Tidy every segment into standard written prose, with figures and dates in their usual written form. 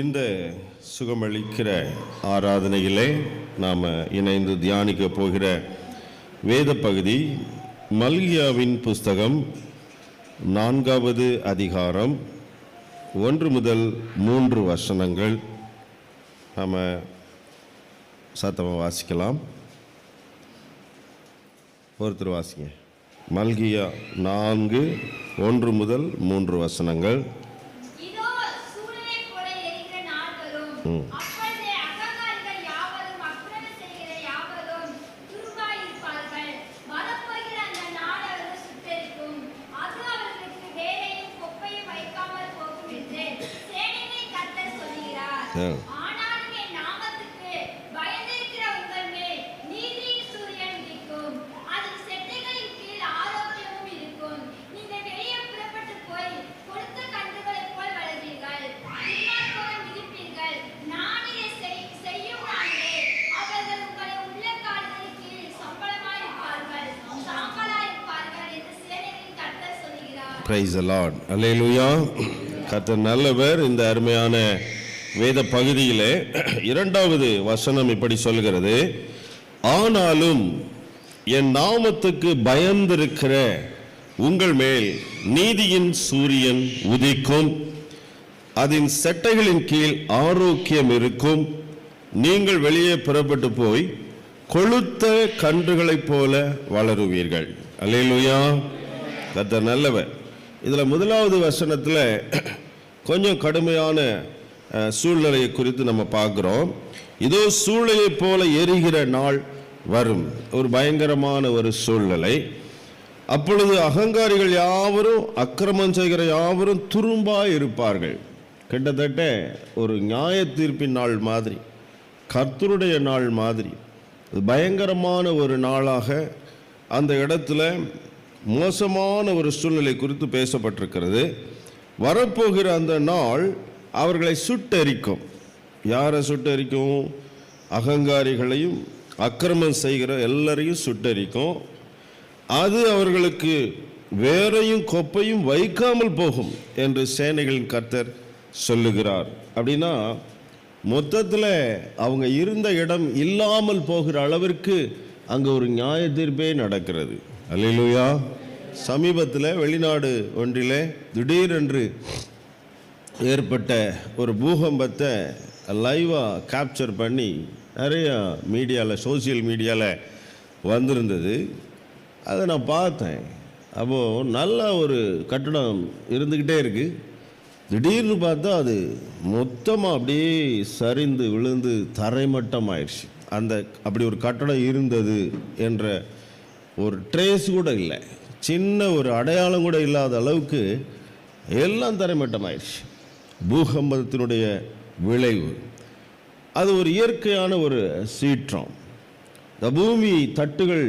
இந்த சுகமளிக்கிற ஆராதனையிலே நாம் இணைந்து தியானிக்க போகிற வேத பகுதி மல்கியாவின் புஸ்தகம் 4வது அதிகாரம் 1 முதல் 3 வசனங்கள். நாம் சத்தமாக வாசிக்கலாம். ஒருத்தர் வாசிங்க. மல்கியா 4:1 முதல் 3 வசனங்கள். Praise the Lord. Hallelujah. கர்த்தர் நல்லவர். இந்த அருமையான வேத பகுதியிலே 2வது வசனம் இப்படி சொல்கிறது, ஆனாலும் என் நாமத்துக்கு பயந்திருக்கிற உங்கள் மேல் நீதியின் சூரியன் உதிக்கும், அதன் செட்டைகளின் கீழ் ஆரோக்கியம் இருக்கும், நீங்கள் வெளியே புறப்பட்டு போய் கொழுத்த கன்றுகளைப் போல வளருவீர்கள். அல்லேலூயா. கர்த்தர் நல்லவர். இதில் 1வது வசனத்தில் கொஞ்சம் கடுமையான சூழ்நிலையை குறித்து நம்ம பார்க்குறோம். இதோ சூளையை போல எரிகிற நாள் வரும். ஒரு பயங்கரமான ஒரு சூழ்நிலை. அப்பொழுது அகங்காரிகள் யாவரும் அக்கிரமம் செய்கிற யாவரும் துரும்பாய் இருப்பார்கள். கிட்டத்தட்ட ஒரு நியாய தீர்ப்பின் நாள் மாதிரி, கர்த்தருடைய நாள் மாதிரி, பயங்கரமான ஒரு நாளாக அந்த இடத்துல மோசமான ஒரு சூழ்நிலை குறித்து பேசப்பட்டிருக்கிறது. வரப்போகிற அந்த நாள் அவர்களை சுட்டெரிக்கும். யாரை சுட்டெரிக்கும்? அகங்காரிகளையும் அக்கிரமம் செய்கிற எல்லாரையும் சுட்டெரிக்கும். அது அவர்களுக்கு வேரையும் கொப்பையும் வைக்காமல் போகும் என்று சேனைகளின் கர்த்தர் சொல்லுகிறார். அப்படின்னா மொத்தத்தில் அவங்க இருந்த இடம் இல்லாமல் போகிற அளவிற்கு அங்கே ஒரு நியாய தீர்ப்பே நடக்கிறது. அல்லேலூயா. சமீபத்தில் வெளிநாடு ஒன்றிலே திடீரென்று ஏற்பட்ட ஒரு பூகம்பத்தை லைவாக கேப்சர் பண்ணி நிறையா மீடியாவில், சோசியல் மீடியாவில் வந்திருந்தது. அதை நான் பார்த்தேன். அப்போது நல்ல ஒரு கட்டடம் இருந்துக்கிட்டே இருக்குது. திடீர்னு பார்த்தா அது மொத்தமாக அப்படியே சரிந்து விழுந்து தரைமட்டம் ஆயிடுச்சு. அப்படி ஒரு கட்டடம் இருந்தது என்ற ஒரு ட்ரேஸ் கூட இல்லை, சின்ன ஒரு அடையாளம் கூட இல்லாத அளவுக்கு எல்லாம் தரைமட்டம் ஆயிடுச்சு. பூகம்பத்தினுடைய விளைவு அது ஒரு இயற்கையான ஒரு சீற்றம். இந்த பூமி தட்டுகள்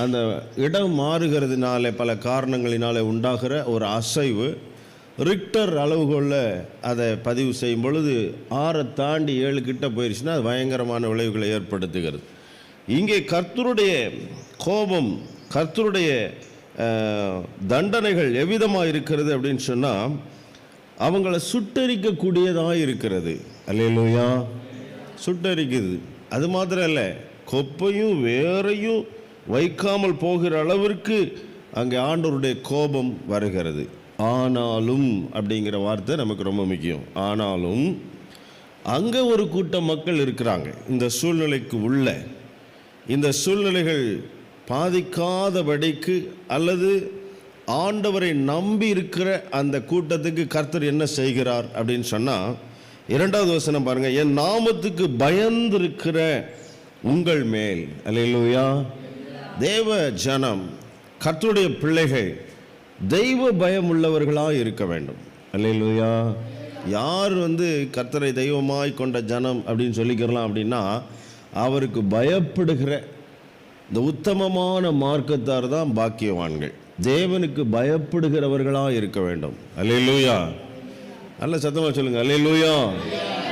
அந்த இடம் மாறுகிறதுனால, பல காரணங்களினால உண்டாகிற ஒரு அசைவு, ரிக்டர் அளவுகோலில் அதை பதிவு செய்யும் பொழுது 6 தாண்டி 7 கிட்ட போயிடுச்சுன்னா அது பயங்கரமான விளைவுகளை ஏற்படுத்துகிறது. இங்கே கர்த்தருடைய கோபம், கர்த்தருடைய தண்டனைகள் எவ்விதமாக இருக்கிறது அப்படின்னு சொன்னால், அவங்கள சுட்டரிக்கக்கூடியதாக இருக்கிறது. அல்லேலூயா. சுட்டரிக்குது. அது மாத்திரம் இல்லை, கொப்பையும் வேரையும் வைக்காமல் போகிற அளவிற்கு அங்கே ஆண்டவருடைய கோபம் வருகிறது. ஆனாலும் அப்படிங்கிற வார்த்தை நமக்கு ரொம்ப முக்கியம். ஆனாலும் அங்கே ஒரு கூட்டம் மக்கள் இருக்கிறாங்க. இந்த சூழ்நிலைக்கு உள்ள இந்த சூழ்நிலைகள் பாதிக்காதபடிக்கு அல்லது ஆண்டவரை நம்பி இருக்கிற அந்த கூட்டத்துக்கு கர்த்தர் என்ன செய்கிறார் அப்படின்னு சொன்னால், 2வது வசனம் பாருங்கள், என் நாமத்துக்கு பயந்திருக்கிற உங்கள் மேல். அல்லேலூயா. தேவ ஜனம், கர்த்தருடைய பிள்ளைகள் தெய்வ பயம் உள்ளவர்களாக இருக்க வேண்டும். அல்லேலூயா. யார் கர்த்தரை தெய்வமாய் கொண்ட ஜனம் அப்படின்னு சொல்லிக்கிறலாம் அப்படின்னா, அவருக்கு பயப்படுகிற இந்த உத்தமமான மார்க்கத்தார் தான் பாக்கியவான்கள். தேவனுக்கு பயப்படுகிறவர்களாக இருக்க வேண்டும். அல்லேலூயா. நல்ல சத்தமாக சொல்லுங்கள். அல்லேலூயா.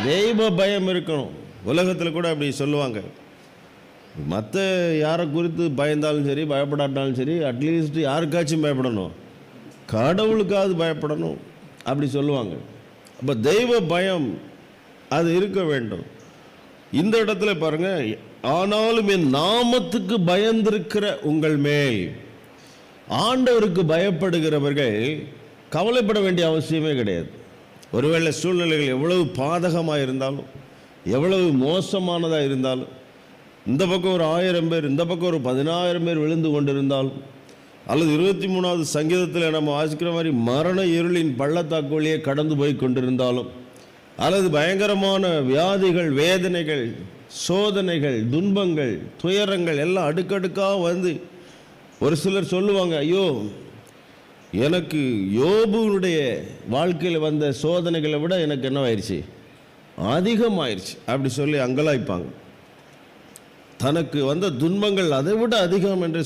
தெய்வ பயம் இருக்கணும். உலகத்தில் கூட அப்படி சொல்லுவாங்க. மற்ற யாரை குறித்து பயந்தாலும் சரி, பயப்படாட்டாலும் சரி, அட்லீஸ்ட் யாருக்காச்சும் பயப்படணும், கடவுளுக்காவது பயப்படணும் அப்படி சொல்லுவாங்க. அப்போ தெய்வ பயம் அது இருக்க வேண்டும். இந்த இடத்துல பாருங்க, ஆனாலும் என் நாமத்துக்கு பயந்திருக்கிற உங்கள் மேல். ஆண்டவருக்கு பயப்படுகிறவர்கள் கவலைப்பட வேண்டிய அவசியமே கிடையாது. ஒருவேளை சூழ்நிலைகள் எவ்வளவு பாதகமாக இருந்தாலும், எவ்வளவு மோசமானதாக இருந்தாலும், இந்த பக்கம் ஒரு 1000 பேர், இந்த பக்கம் ஒரு 10000 பேர் விழுந்து கொண்டிருந்தாலும், அல்லது 23வது சங்கீதத்தில் நம்ம வாசிக்கிற மாதிரி மரண இருளின் பள்ளத்தாக்கு வழியே கடந்து போய் கொண்டிருந்தாலும், அல்லது பயங்கரமான வியாதிகள், வேதனைகள், சோதனைகள், துன்பங்கள், துயரங்கள் எல்லாம் அடுக்கடுக்காக வந்து, ஒரு சிலர் சொல்லுவாங்க, ஐயோ எனக்கு யோபுனுடைய வாழ்க்கையில் வந்த சோதனைகளை விட எனக்கு என்னவாயிருச்சு, அதிகமாயிருச்சு அப்படி சொல்லி அங்கலாய்ப்பாங்க. தனக்கு வந்த துன்பங்கள் அதை விட அதிகம் என்று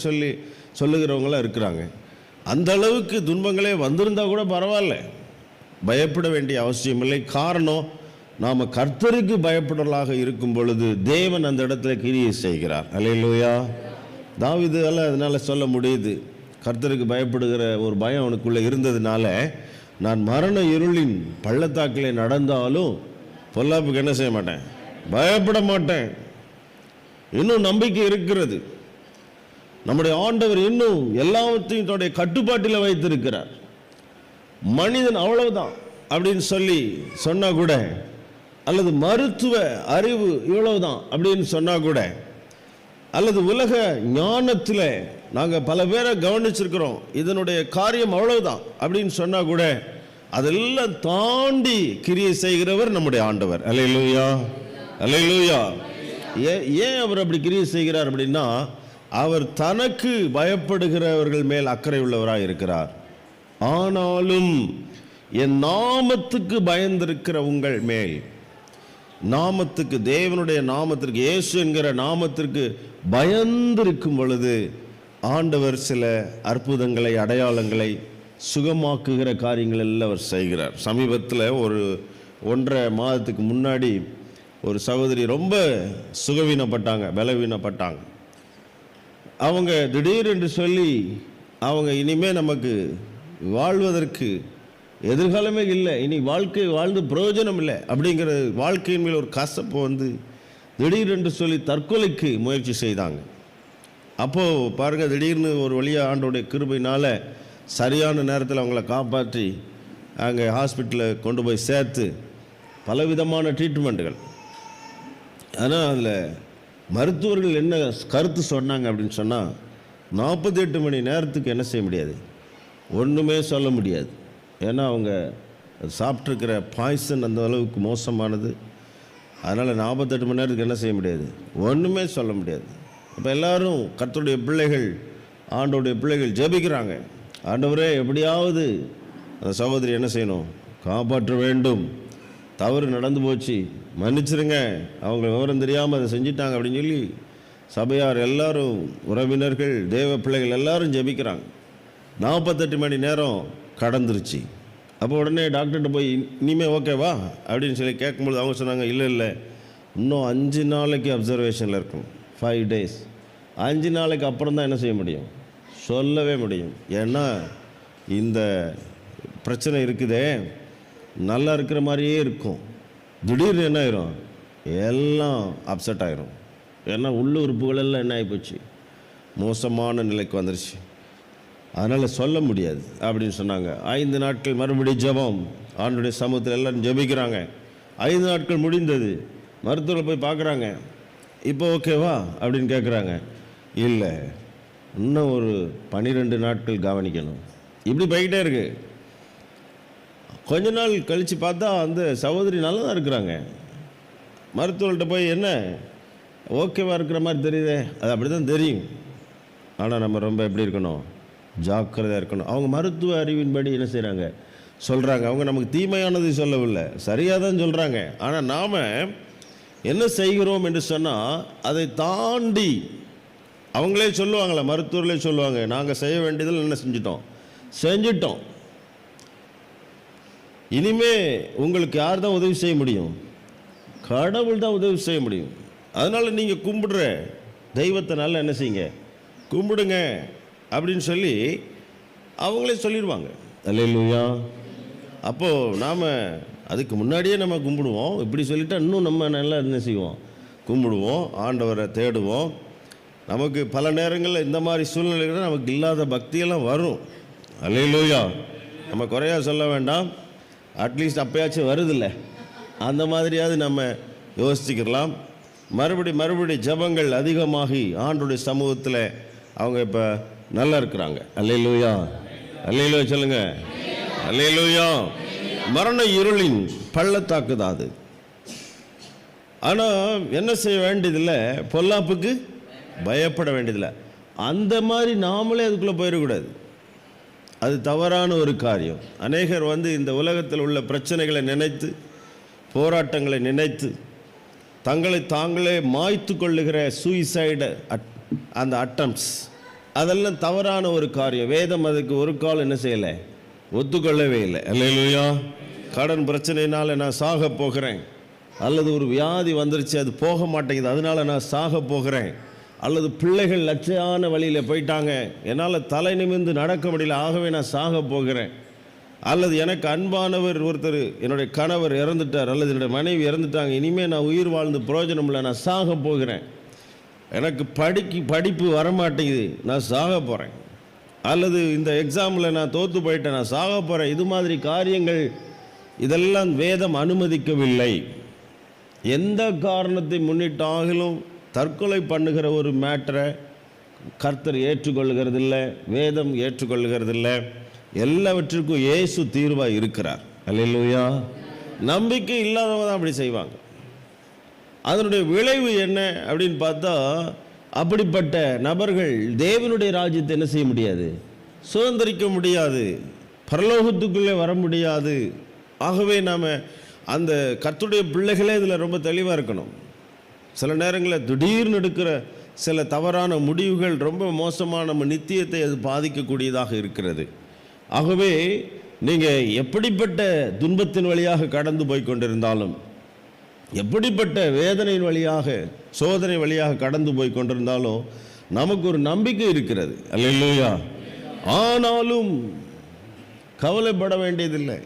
சொல்லுகிறவங்களாம் இருக்கிறாங்க. அந்த அளவுக்கு துன்பங்களே வந்திருந்தால் கூட பரவாயில்ல, பயப்பட வேண்டிய அவசியம் இல்லை. காரணம், நாம் கர்த்தருக்கு பயப்படலாக இருக்கும் பொழுது தேவன் அந்த இடத்துல கிரியை செய்கிறார். அல்லேலூயா. தாவீதால அதனால் சொல்ல முடியுது, கர்த்தருக்கு பயப்படுகிற ஒரு பயம் அவனுக்குள்ளே இருந்ததுனால, நான் மரண இருளின் பள்ளத்தாக்கிலே நடந்தாலும் பொல்லாப்புக்கு என்ன செய்ய மாட்டேன், பயப்பட மாட்டேன். இன்னும் நம்பிக்கை இருக்கிறது. நம்முடைய ஆண்டவர் இன்னும் எல்லாவற்றையும் தன்னுடைய கட்டுப்பாட்டில் வைத்திருக்கிறார். மனிதன் அவ்வளவுதான் அப்படின்னு சொன்னா கூட, அல்லது மருத்துவ அறிவு இவ்வளவுதான் அப்படின்னு சொன்னா கூட, அல்லது உலக ஞானத்தில் நாங்கள் பல பேரை கவனிச்சிருக்கிறோம், இதனுடைய காரியம் அவ்வளவுதான் அப்படின்னு சொன்னா கூட, அதெல்லாம் தாண்டி கிரியை செய்கிறவர் நம்முடைய ஆண்டவர். அல்லேலூயா, அல்லேலூயா. ஏன் அவர் அப்படி கிரியை செய்கிறார் அப்படின்னா, அவர் தனக்கு பயப்படுகிறவர்கள் மேல் அக்கறை உள்ளவராக இருக்கிறார். ஆனாலும் என் நாமத்துக்கு பயந்திருக்கிற உங்கள் மேல், நாமத்துக்கு, தேவனுடைய நாமத்திற்கு, இயேசு என்கிற நாமத்திற்கு பயந்திருக்கும் பொழுது ஆண்டவர் சில அற்புதங்களை, அடையாளங்களை, சுகமாக்குகிற காரியங்கள் எல்லாம் அவர் செய்கிறார். சமீபத்தில் ஒரு 1.5 மாதத்துக்கு முன்னாடி ஒரு சகோதரி ரொம்ப சுகவீனப்பட்டாங்க, பலவீனப்பட்டாங்க. அவங்க திடீரென்று சொல்லி, அவங்க இனிமேல் நமக்கு வாழ்வதற்கு எதிர்காலமே இல்லை, இனி வாழ்க்கை வாழ்ந்து பிரயோஜனம் இல்லை அப்படிங்கிற வாழ்க்கையின் மேல் ஒரு கசப்பு வந்து திடீரென்று சொல்லி தற்கொலைக்கு முயற்சி செய்தாங்க. அப்போது பாருங்கள், திடீர்னு ஒரு வழியாக ஆண்டோடைய கிருபையினால் சரியான நேரத்தில் அவங்கள காப்பாற்றி அங்கே ஹாஸ்பிட்டலில் கொண்டு போய் சேர்த்து பலவிதமான ட்ரீட்மெண்ட்டுகள். ஆனால் அதில் மருத்துவர்கள் என்ன கருத்து சொன்னாங்க அப்படின்னு சொன்னால், 48 மணி நேரத்துக்கு என்ன செய்ய முடியாது, ஒன்றுமே சொல்ல முடியாது. ஏன்னா அவங்க சாப்பிட்ருக்கிற பாய்சன் அந்த அளவுக்கு மோசமானது. அதனால் 48 மணி நேரத்துக்கு என்ன செய்ய முடியாது, ஒன்றுமே சொல்ல முடியாது. இப்போ எல்லோரும் கர்த்தருடைய பிள்ளைகள், ஆண்டோடைய பிள்ளைகள் ஜெபிக்கிறாங்க, ஆண்டவரே எப்படியாவது அந்த சகோதரி என்ன செய்யணும், காப்பாற்ற வேண்டும், தவறு நடந்து போச்சு, மன்னிச்சிருங்க, அவங்க விவரம் தெரியாமல் அதை செஞ்சிட்டாங்க அப்படின்னு சொல்லி சபையார் எல்லாரும், உறவினர்கள், தேவ பிள்ளைகள் எல்லாரும் ஜெபிக்கிறாங்க. 48 மணி நேரம் கடந்துருச்சு. அப்போ உடனே டாக்டர்கிட்ட போய் இனிமேல் ஓகேவா அப்படின்னு சொல்லி கேட்கும்போது அவங்க சொன்னாங்க, இல்லை இன்னும் 5 நாளைக்கு அப்சர்வேஷனில் இருக்கும், 5 days. 5 நாளைக்கு அப்புறம் தான் என்ன செய்ய முடியும், சொல்லவே முடியும். ஏன்னா இந்த பிரச்சனை இருக்குதே, நல்லா இருக்கிற மாதிரியே இருக்கும், திடீர்னு என்ன ஆயிரும், எல்லாம் அப்செட் ஆயிரும். ஏன்னா உள்ளுறுப்புகள் எல்லாம் என்ன ஆகிப்போச்சு, மோசமான நிலைக்கு வந்துருச்சு. அதனால் சொல்ல முடியாது அப்படின்னு சொன்னாங்க. 5 நாட்கள் மறுபடியும் ஜெபம், ஆண்டுடைய சமூகத்தில் எல்லோரும் ஜெபிக்கிறாங்க. 5 நாட்கள் முடிந்தது. மருத்துவரை போய் பார்க்குறாங்க, இப்போ ஓகேவா அப்படின்னு கேட்குறாங்க. இல்லை, இன்னும் ஒரு 12 நாட்கள் கவனிக்கணும். இப்படி போய்கிட்டே இருக்கு. கொஞ்ச நாள் கழித்து பார்த்தா அந்த சகோதரி நல்லா தான் இருக்கிறாங்க. மருத்துவர்கிட்ட போய் என்ன ஓகேவா இருக்கிற மாதிரி தெரியுதே, அது அப்படி தான் தெரியும். ஆனால் நம்ம ரொம்ப எப்படி இருக்கணும், ஜாக்கிரதையாக இருக்கணும். அவங்க மருத்துவ அறிவின்படி என்ன செய்கிறாங்க, சொல்கிறாங்க. அவங்க நமக்கு தீமையானது சொல்லவில்லை, சரியாக தான் சொல்கிறாங்க. ஆனால் நாம் என்ன செய்கிறோம் என்று சொன்னால், அதை தாண்டி அவங்களே சொல்லுவாங்களே, மருத்துவர்களே சொல்லுவாங்க, நாங்கள் செய்ய வேண்டியதில் என்ன செஞ்சிட்டோம், இனிமே உங்களுக்கு யார் தான் உதவி செய்ய முடியும், கடவுள் தான் உதவி செய்ய முடியும். அதனால் நீங்கள் கும்பிடுற தெய்வத்தை நல்லா என்ன செய்யுங்க, கும்பிடுங்க அப்படின்னு சொல்லி அவங்களே சொல்லிடுவாங்க. அல்லேலூயா. அப்போது நாம் அதுக்கு முன்னாடியே நம்ம கும்பிடுவோம். இப்படி சொல்லிட்டா இன்னும் நம்ம நல்லா என்ன செய்வோம், கும்பிடுவோம், ஆண்டவரை தேடுவோம். நமக்கு பல நேரங்களில் இந்த மாதிரி சூழ்நிலைகள் நமக்கு இல்லாத பக்தியெல்லாம் வரும். அல்லேலூயா. நம்ம குறையா சொல்ல வேண்டாம், அட்லீஸ்ட் அப்பயாச்சும் வருதில்ல, அந்த மாதிரியாவது நம்ம யோசிச்சுக்கலாம். மறுபடி ஜெபங்கள் அதிகமாகி ஆண்டவருடைய சமூகத்தில் அவங்க இப்போ நல்லா இருக்கிறாங்க. அல்லேலூயா, அல்லேலூயா சொல்லுங்க, அல்லேலூயா. மரண இருளின் பள்ளத்தாக்கு தான் அது. ஆனால் என்ன செய்ய வேண்டியதில்லை, பொல்லாப்புக்கு பயப்பட வேண்டியதில்லை. அந்த மாதிரி நாமளே அதுக்குள்ளே போயிடக்கூடாது. அது தவறான ஒரு காரியம். அநேகர் இந்த உலகத்தில் உள்ள பிரச்சனைகளை நினைத்து, போராட்டங்களை நினைத்து தங்களை தாங்களே மாய்த்து கொள்ளுகிற சூசைடு அந்த அட்டம்ப்ட்ஸ், அதெல்லாம் தவறான ஒரு காரியம். வேதம் அதுக்கு ஒரு கால் என்ன செய்யலை, ஒத்துக்கொள்ளவே இல்லை. அல்லேலூயா. கடன் பிரச்சனையினால் நான் சாக போகிறேன், அல்லது ஒரு வியாதி வந்துருச்சு அது போக மாட்டேங்குது அதனால் நான் சாக போகிறேன், அல்லது பிள்ளைகள் லட்சையான வழியில் போயிட்டாங்க என்னால் தலை நிமிர்ந்து நடக்க முடியல ஆகவே நான் சாக போகிறேன், அல்லது எனக்கு அன்பானவர் ஒருத்தர் என்னுடைய கணவர் இறந்துட்டார், அல்லது என்னுடைய மனைவி இறந்துட்டாங்க, இனிமேல் நான் உயிர் வாழ்ந்து பிரயோஜனம் இல்லை, நான் சாக போகிறேன், எனக்கு படிப்பு வரமாட்டேங்குது, நான் சாக போகிறேன், அல்லது இந்த எக்ஸாமில் நான் தோற்று போயிட்டேன், நான் சாக போகிறேன். இது மாதிரி காரியங்கள் இதெல்லாம் வேதம் அனுமதிக்கவில்லை. எந்த காரணத்தை முன்னிட்டாகிலும் தற்கொலை பண்ணுகிற ஒரு மேட்டரை கர்த்தர் ஏற்றுக்கொள்கிறதில்லை, வேதம் ஏற்றுக்கொள்கிறதில்லை. எல்லாவற்றிற்கும் இயேசு தீர்வாக இருக்கிறார். அல்லேலூயா. நம்பிக்கை இல்லாதவங்க தான் அப்படி செய்வாங்க. அதனுடைய விளைவு என்ன அப்படின்னு பார்த்தா, அப்படிப்பட்ட நபர்கள் தேவனுடைய ராஜ்யத்தை என்ன செய்ய முடியாது, சுதந்திரிக்க முடியாது, பரலோகத்துக்குள்ளே வர முடியாது. ஆகவே நாம் அந்த கர்த்தருடைய பிள்ளைகளே இதில் ரொம்ப தெளிவாக இருக்கணும். சில நேரங்களில் திடீர்னு எடுக்கிற சில தவறான முடிவுகள் ரொம்ப மோசமாக நம்ம நித்தியத்தை அது பாதிக்கக்கூடியதாக இருக்கிறது. ஆகவே நீங்கள் எப்படிப்பட்ட துன்பத்தின் வழியாக கடந்து போய் கொண்டிருந்தாலும், எப்படிப்பட்ட வேதனையின் வழியாக சோதனை வழியாக கடந்து போய் கொண்டிருந்தாலும் நமக்கு ஒரு நம்பிக்கை இருக்கிறது. அல்லேலூயா. ஆனாலும் கவலைப்பட வேண்டியதில்லை.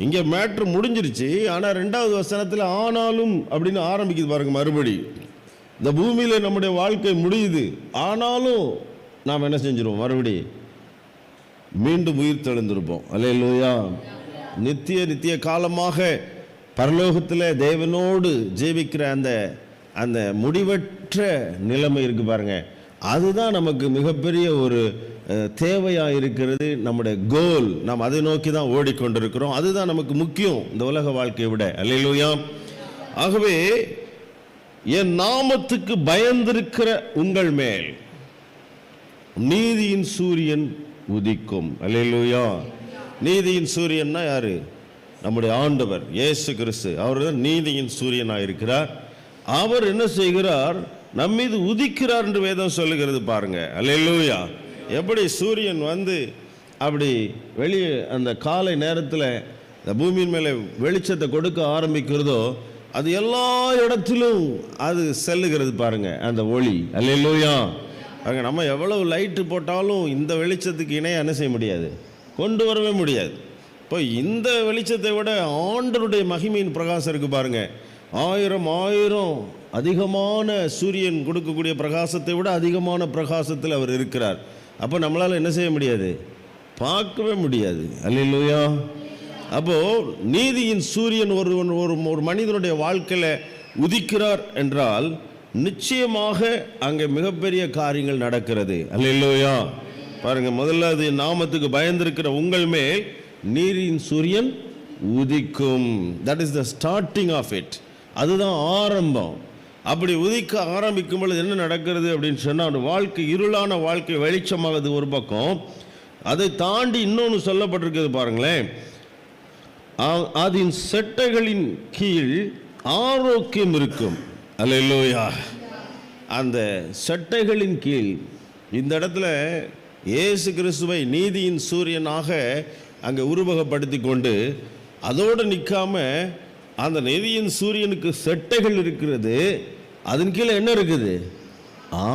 இங்கே மேட்ரு முடிஞ்சிருச்சு. ஆனால் 2வது வசனத்தில் ஆனாலும் அப்படின்னு ஆரம்பிக்குது பாருங்க. மறுபடி இந்த பூமியில் நம்முடைய வாழ்க்கை முடியுது, ஆனாலும் நாம் என்ன செஞ்சிருவோம், மறுபடி மீண்டும் உயிர் தெழுந்திருப்போம். அல்லேலூயா. நித்திய காலமாக பரலோகத்தில் தேவனோடு ஜீவிக்கிற அந்த முடிவற்ற நிலைமை இருக்கு பாருங்க, அதுதான் நமக்கு மிகப்பெரிய ஒரு தேவையாக இருக்கிறது. நம்முடைய கோல், நாம் அதை நோக்கி தான் ஓடிக்கொண்டிருக்கிறோம். அதுதான் நமக்கு முக்கியம் இந்த உலக வாழ்க்கையை விட. அல்லேலூயா. ஆகவே என் நாமத்துக்கு பயந்திருக்கிற உங்கள் மேல் நீதியின் சூரியன் உதிக்கும். அல்லேலூயா. நீதியின் சூரியன்னா யாரு? நம்முடைய ஆண்டவர் இயேசு கிறிஸ்து. அவர் தான் நீதியின் சூரியனாக இருக்கிறார். அவர் என்ன செய்கிறார், நம்மீது உதிக்கிறார் என்று வேதம் சொல்லுகிறது பாருங்க. அல்லேலூயா. எப்படி சூரியன் அப்படி வெளியே அந்த காலை நேரத்தில் இந்த பூமியின் மேலே வெளிச்சத்தை கொடுக்க ஆரம்பிக்கிறதோ, அது எல்லா இடத்திலும் அது செல்லுகிறது பாருங்க, அந்த ஒளி. அல்லேலூயா. அங்கே நம்ம எவ்வளவு லைட்டு போட்டாலும் இந்த வெளிச்சத்துக்கு இணையாக என்ன செய்ய முடியாது, கொண்டு வரவே முடியாது. இப்போ இந்த வெளிச்சத்தை விட ஆண்டவருடைய மகிமையின் பிரகாசம் இருக்குது பாருங்க. 1000 அதிகமான சூரியன் கொடுக்கக்கூடிய பிரகாசத்தை விட அதிகமான பிரகாசத்தில் அவர் இருக்கிறார். அப்போ நம்மளால் என்ன செய்ய முடியாது, பார்க்கவே முடியாது. அல்லேலூயா. அப்போது நீதியின் சூரியன் ஒரு மனிதனுடைய வாழ்க்கையில் உதிக்கிறார் என்றால் நிச்சயமாக அங்கே மிகப்பெரிய காரியங்கள் நடக்கிறது. அல்லேலூயா. பாருங்க, முதல்ல அது நாமத்துக்கு பயந்திருக்கிற உங்கள் மேல் நீதியின் சூரியன் உதிக்கும். That is the starting of it. அதுதான் ஆரம்பம். அப்படி உதிக்க ஆரம்பிக்கும் பொழுது என்ன நடக்கிறது அப்படின்னு சொன்னால், வாழ்க்கை இருளான வாழ்க்கை வெளிச்சமாகுது ஒரு பக்கம். அதை தாண்டி இன்னொன்று சொல்லப்பட்டிருக்கிறது பாருங்களேன், அதன் செட்டைகளின் கீழ் ஆரோக்கியம் இருக்கும். அல்லேலூயா. அந்த செட்டைகளின் கீழ், இந்த இடத்துல இயேசு கிறிஸ்துவை நீதியின் சூரியனாக அங்கே உருவகப்படுத்தி கொண்டு அதோடு நிற்காம அந்த நீதியின் சூரியனுக்கு செட்டைகள் இருக்கிறது, அதன் கீழே என்ன இருக்குது,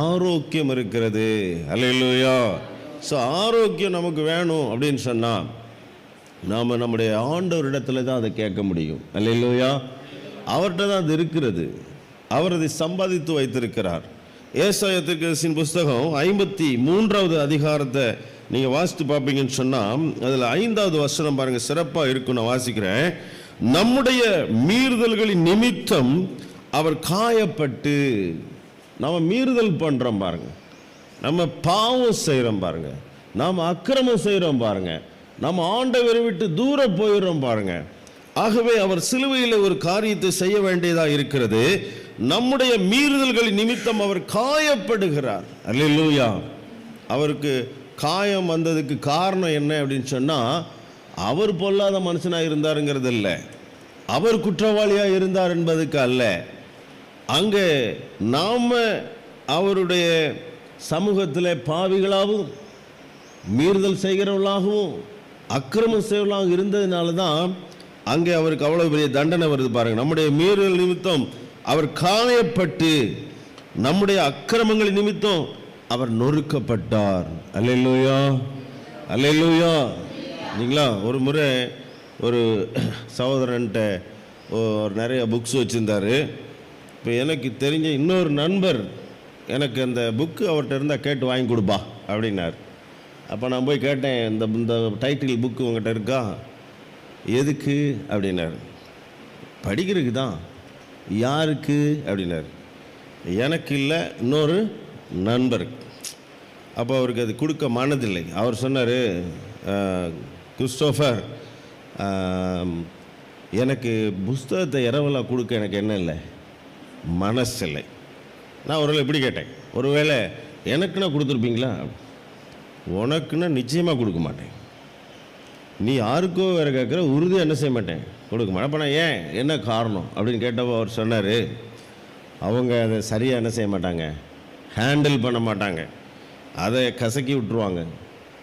ஆரோக்கியம் இருக்கிறது. அல்லேலூயா. ஸோ ஆரோக்கியம் நமக்கு வேணும் அப்படின்னு சொன்னால் நாம் நம்முடைய ஆண்டவரிடத்துல தான் அதை கேட்க முடியும். அல்லேலூயா. அவர்கிட்ட தான் அது இருக்கிறது. அவர் அதை சம்பாதித்து வைத்திருக்கிறார். ஏசாயா தீர்க்கதரிசியின் புஸ்தகம் 53வது அதிகாரத்தை நீங்கள் வாசித்து பார்ப்பீங்கன்னு சொன்னால் அதில் 5வது வசனம் பாருங்கள், சிறப்பாக இருக்கும். நான் வாசிக்கிறேன். நம்முடைய மீறுதல்களின் நிமித்தம் அவர் காயப்பட்டு. நம்ம மீறுதல் பண்ணுறோம் பாருங்க, நம்ம பாவம் செய்கிறோம் பாருங்க, நாம் அக்கிரமம் செய்கிறோம் பாருங்க, நம்ம ஆண்டவரை விட்டு தூரம் போயிடுறோம் பாருங்க. ஆகவே அவர் சிலுவையில் ஒரு காரியத்தை செய்ய வேண்டியதாக இருக்கிறது. நம்முடைய மீறுதல்களின் நிமித்தம் அவர் காயப்படுகிறார். அல்லேலூயா. அவருக்கு காயம் வந்ததுக்கு காரணம் என்ன அப்படின்னு சொன்னால், அவர் பொல்லாத மனுஷனாக இருந்தாருங்கிறது இல்லை, அவர் குற்றவாளியாக இருந்தார் என்பதுக்கு அல்ல. அங்கே நாம் அவருடைய சமூகத்தில் பாவிகளாகவும் மீறுதல் செய்கிறவர்களாகவும் அக்கிரமம் செய்கிறவர்களாகவும் இருந்ததுனால தான் அங்கே அவருக்கு அவ்வளோ பெரிய தண்டனை வருது பாருங்கள். நம்முடைய மீறுதல் நிமித்தம் அவர் காயப்பட்டு, நம்முடைய அக்கிரமங்களின் நிமித்தம் அவர் நொறுக்கப்பட்டார். அல்லேலூயா, அல்லேலூயா. இல்லைங்களா? ஒரு முறை ஒரு சகோதரன்ட்ட நிறைய புக்ஸ் வச்சுருந்தார். இப்போ எனக்கு தெரிஞ்ச இன்னொரு நண்பர் எனக்கு அந்த புக்கு அவர்கிட்ட இருந்தால் கேட்டு வாங்கி கொடுப்பா அப்படின்னார். அப்போ நான் போய் கேட்டேன், இந்த டைட்டில் புக்கு உங்கள்கிட்ட இருக்கா? எதுக்கு அப்படின்னார். படிக்கிறதுக்கு தான். யாருக்கு அப்படின்னார். எனக்கு இல்லை, இன்னொரு நண்பர். அப்போ அவருக்கு அது கொடுக்க மனதில்லை. அவர் சொன்னார், கிறிஸ்டோஃபர், எனக்கு புஸ்தகத்தை இரவலாக கொடுக்க எனக்கு என்ன இல்லை, மனசு இல்லை. நான் ஒருவேளை இப்படி கேட்டேன், ஒருவேளை எனக்குன்னா கொடுத்துருப்பீங்களா? உனக்குன்னா நிச்சயமாக கொடுக்க மாட்டேன். நீ யாருக்கோ வேறு கேட்குற, உறுதியாக என்ன செய்ய மாட்டேன், கொடுக்க மாட்டேன். அப்போ நான் ஏன், என்ன காரணம் அப்படின்னு கேட்டப்போ அவர் சொன்னார், அவங்க அதை சரியாக என்ன செய்ய மாட்டாங்க, ஹேண்டில் பண்ண மாட்டாங்க. அதை கசக்கி விட்டுருவாங்க,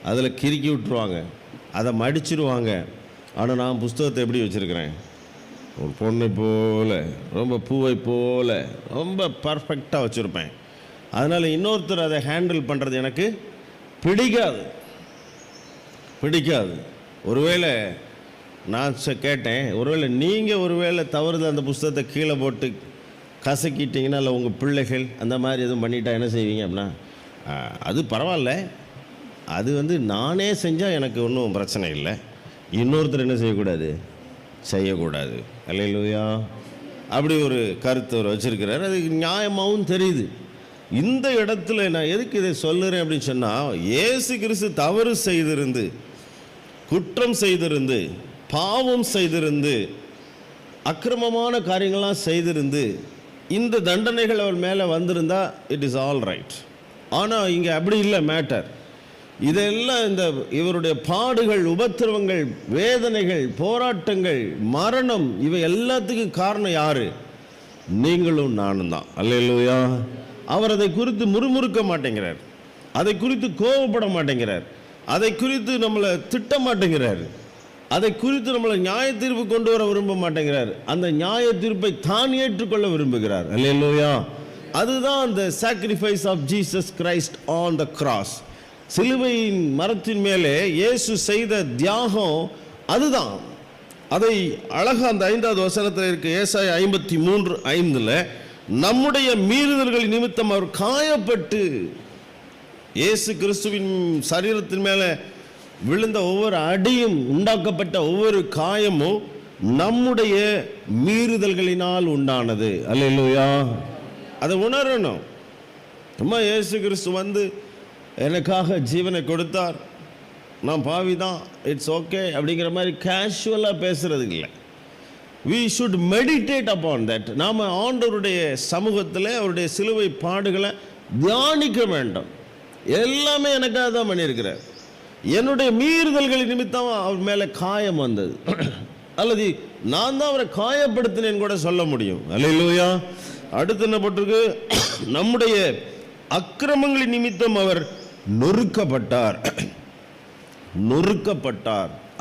அதில் கிறுக்கி விட்டுருவாங்க, அதை மடிச்சிருவாங்க. ஆனால் நான் புஸ்தகத்தை எப்படி வச்சுருக்கிறேன், ஒரு பொண்ணை போல், ரொம்ப பூவை போல், ரொம்ப பர்ஃபெக்டாக வச்சுருப்பேன். அதனால் இன்னொருத்தர் அதை ஹேண்டில் பண்ணுறது எனக்கு பிடிக்காது. ஒருவேளை நான் கேட்டேன், ஒருவேளை நீங்கள் ஒருவேளை தவறுதல் அந்த புஸ்தகத்தை கீழே போட்டு கசக்கிட்டிங்கன்னா, இல்லை உங்கள் பிள்ளைகள் அந்த மாதிரி எதுவும் பண்ணிட்டா என்ன செய்வீங்க அப்படின்னா, அது பரவாயில்ல, அது நானே செஞ்சால் எனக்கு ஒன்றும் பிரச்சனை இல்லை, இன்னொருத்தர் என்ன செய்யக்கூடாது. அல்லேலூயா. அப்படி ஒரு கருத்து அவர் வச்சுருக்கிறார். அது நியாயமாகவும் தெரியுது. இந்த இடத்துல நான் எதுக்கு இதை சொல்லுறேன் அப்படின்னு சொன்னால், இயேசு கிறிஸ்து தவறு செய்திருந்து, குற்றம் செய்திருந்து, பாவம் செய்திருந்து, அக்கிரமமான காரியங்கள்லாம் செய்திருந்து இந்த தண்டனைகள் அவர் மேலே வந்திருந்தா இட் இஸ் ஆல் ரைட். ஆனால் இங்கே அப்படி இல்லை மேட்டர். இதெல்லாம் இவருடைய பாடுகள், உபத்திரவங்கள், வேதனைகள், போராட்டங்கள், மரணம், இவை எல்லாத்துக்கும் காரணம் யாரு? நீங்களும் நானும் தான். அல்லேலூயா. அவர் அதை குறித்து முறுமுறுக்க மாட்டேங்கிறார், அதை குறித்து கோபப்பட மாட்டேங்கிறார், அதை குறித்து நம்மளை திட்ட மாட்டேங்கிறார், அதை குறித்து நம்மளை நியாய தீர்ப்பு கொண்டு வர விரும்ப மாட்டேங்கிறார். அந்த நியாய தீர்ப்பை தான் ஏற்றுக்கொள்ள விரும்புகிறார். அல்லேலூயா. அதுதான் அந்த sacrifice of Jesus Christ on the cross. சிலுவையின் மரத்தின் மேலே இயேசு செய்த தியாகம் அதுதான். அதை அழகா அந்த 5வது வசனத்தில் இருக்கு. ஏசாயா 53:5 நம்முடைய மீறுதல்களின் நிமித்தம் அவர் காயப்பட்டு. இயேசு கிறிஸ்துவின் சரீரத்தின் மேலே விழுந்த ஒவ்வொரு அடியும், உண்டாக்கப்பட்ட ஒவ்வொரு காயமும் நம்முடைய மீறுதல்களினால் உண்டானது. அல்லேலூயா. அதை உணரணும். சும்மா இயேசு கிறிஸ்து எனக்காக ஜீவனை கொடுத்தார், நான் பாவி தான், இட்ஸ் ஓகே அப்படிங்கிற மாதிரி கேஷுவலாக பேசுறதுக்கு இல்லை. we should meditate upon that. நாம் ஆண்டவருடைய சமூகத்தில் அவருடைய சிலுவை பாடுகளை தியானிக்க வேண்டும். எல்லாமே எனக்காக தான் பண்ணியிருக்கிறார். என்னுடைய மீறுதல்களின் நிமித்தம் அவர் மேலே காயம் வந்தது, அல்லது நான் தான் அவரை காயப்படுத்தினேன்னு கூட சொல்ல முடியும். அல்லேலூயா. அடுத்து என்ன போட்டிருக்கு? நம்முடைய அக்கிரமங்களின் நிமித்தம் அவர் நொறுக்கப்பட்டார்.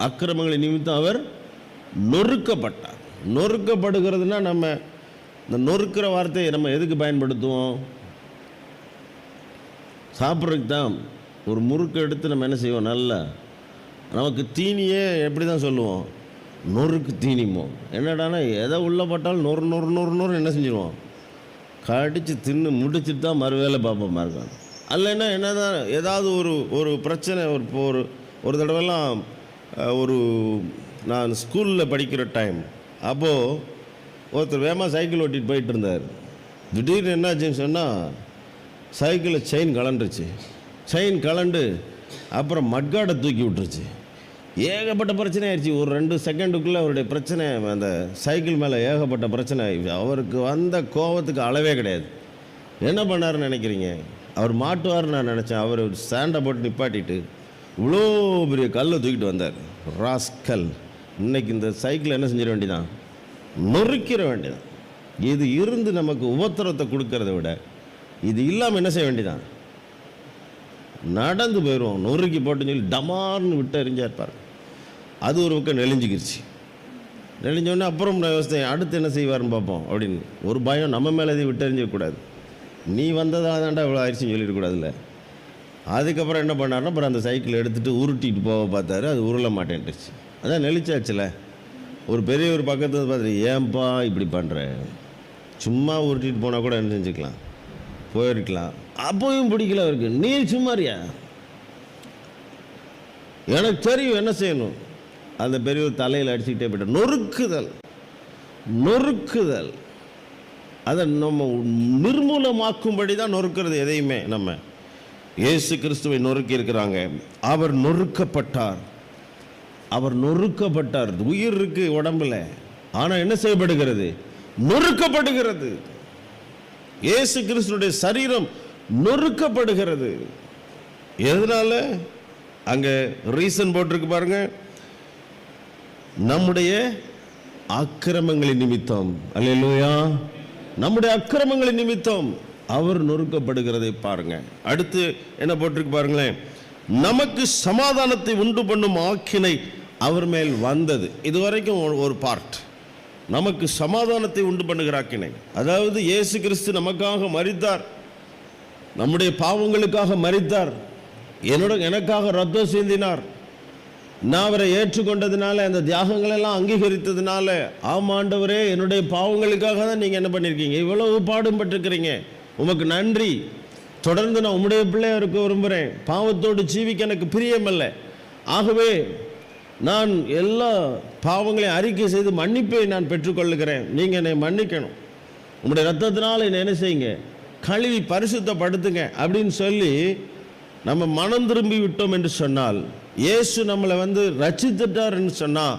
அக்கிரமங்களின் நிமித்தம் அவர் நொறுக்கப்பட்டார். நொறுக்கப்படுகிறதுனா நம்ம இந்த நொறுக்கிற வார்த்தையை நம்ம எதுக்கு பயன்படுத்துவோம்? சாப்பிட்றதுக்கு தான். ஒரு முறுக்கு எடுத்து நம்ம என்ன செய்வோம், நல்லா நமக்கு தீனியே எப்படி தான் சொல்லுவோம், நொறுக்கு தீனிமோ. என்னடானா எதை உள்ள போட்டாலும் நொறு நொறு நொறு நொறு என்ன செஞ்சிடுவோம், கடித்து தின்னு முடிச்சுட்டு தான் மறுவேளை பார்ப்போமா இருக்கான். அல்லைன்னா என்ன தான் ஏதாவது ஒரு பிரச்சனை. ஒரு தடவைலாம் நான் ஸ்கூலில் படிக்கிற டைம், அப்போது ஒருத்தர் வேகமாக சைக்கிள் ஓட்டிகிட்டு போயிட்டு இருந்தார். திடீர்னு என்னாச்சுன்னு சொன்னால் சைக்கிளில் செயின் கலண்டுருச்சு. செயின் கலண்டு அப்புறம் மட்காடை தூக்கி விட்டுருச்சு. ஏகப்பட்ட பிரச்சனை ஆயிடுச்சு. ஒரு 2 செகண்டுக்குள்ளே அவருடைய பிரச்சனை, அந்த சைக்கிள் மேலே ஏகப்பட்ட பிரச்சனை. அவருக்கு வந்த கோபத்துக்கு அளவே கிடையாது. என்ன பண்ணாருன்னு நினைக்கிறீங்க? அவர் மாட்டுவார்னு நான் நினச்சேன். அவர் ஸ்டாண்டை போட்டு நிப்பாட்டிட்டு இவ்வளோ பெரிய கல்லை தூக்கிட்டு வந்தார். ராஸ்கல், இன்னைக்கு இந்த சைக்கிளை என்ன செஞ்சிட வேண்டியதான், நொறுக்கிற வேண்டியதான். இது இருந்து நமக்கு உபத்திரத்தை கொடுக்கறத விட இது இல்லாமல் என்ன செய்ய வேண்டியதான், நடந்து போயிடுவோம். நொறுக்கி போட்டுன்னு சொல்லி டமார்னு விட்டு எரிஞ்சா இருப்பார். அது ஒரு பக்கம் நெளிஞ்சிக்கிருச்சு. நெளிஞ்சோடனே அப்புறம் நான் யோசித்தேன், அடுத்து என்ன செய்வார்னு பார்ப்போம் அப்படின்னு. ஒரு பயம், நம்ம மேலே எதையும் விட்டு எறிஞ்சிடக்கூடாது. நீ வந்ததாக தாண்டா இவ்வளோ ஆயிடுச்சுன்னு சொல்லிடக்கூடாதுல்ல. அதுக்கப்புறம் என்ன பண்ணாருன்னா, அப்புறம் அந்த சைக்கிள் எடுத்துகிட்டு உருட்டிட்டு போக பார்த்தாரு. அது உருள மாட்டேன்ட்டுச்சு. அதான் நெளிச்சாச்சுல. ஒரு பெரிய ஒரு பக்கத்தில் பார்த்துட்டு, ஏன்பா இப்படி பண்ணுற, சும்மா உருட்டிட்டு போனால் கூட என்ன செஞ்சுக்கலாம், போயிருக்கலாம். அப்போயும் பிடிக்கல அவருக்கு. நீ சும்மாரியா, எனக்கு தெரியும் என்ன செய்யணும். அந்த பெரியவர் தலையில் அடிச்சுக்கிட்டே போயிட்ட. நொறுக்குதல் அதை நம்ம நிர்மூலமாக்கும்படி தான் நொறுக்கிறது. எதையுமே நம்ம இயேசு கிறிஸ்துவை நொறுக்கி இருக்கிறாங்க. அவர் நொறுக்கப்பட்டார். உயிர் இருக்கு உடம்புல, ஆனால் என்ன செய்யப்படுகிறது, நொறுக்கப்படுகிறது. இயேசு கிறிஸ்துடைய சரீரம் நொறுக்கப்படுகிறது. எதனால? அங்கே ரீசன் போட்டிருக்கு பாருங்க, நம்முடைய அக்கிரமங்களின் நிமித்தம். அல்லேலூயா. நம்முடைய அக்கிரமங்களின் நிமித்தம் அவர் நொறுக்கப்படுகிறதை பாருங்க. அடுத்து என்ன போட்டிருக்கு பாருங்களேன், நமக்கு சமாதானத்தை உண்டு பண்ணும் ஆக்கினை அவர் மேல் வந்தது. இதுவரைக்கும் ஒரு பார்ட். நமக்கு சமாதானத்தை உண்டு பண்ணுகிற ஆக்கினை, அதாவது இயேசு கிறிஸ்து நமக்காக மரித்தார், நம்முடைய பாவங்களுக்காக மரித்தார், எனக்காக ரத்தம் சிந்தினார். நான் அவரை ஏற்றுக்கொண்டதுனால, அந்த தியாகங்கள் எல்லாம் அங்கீகரித்ததுனால, ஆமாண்டவரே என்னுடைய பாவங்களுக்காக தான் நீங்கள் என்ன பண்ணியிருக்கீங்க, இவ்வளவு பாடுபட்டிருக்கிறீங்க, உமக்கு நன்றி. தொடர்ந்து நான் உம்முடைய பிள்ளையா இருக்க விரும்புகிறேன். பாவத்தோடு ஜீவிக்க எனக்கு பிரியமல்ல. ஆகவே நான் எல்லா பாவங்களையும் அறிக்கை செய்து மன்னிப்பை நான் பெற்றுக்கொள்ளுகிறேன். நீங்கள் என்னை மன்னிக்கணும், உங்களுடைய ரத்தத்தினால் என்னை என்ன செய்யுங்க, கழுவி பரிசுத்தப்படுத்துங்க அப்படின்னு சொல்லி நம்ம மனம் திரும்பி விட்டோம் என்று சொன்னால், இயேசு நம்மளை ரட்சித்துட்டார் என்று சொன்னால்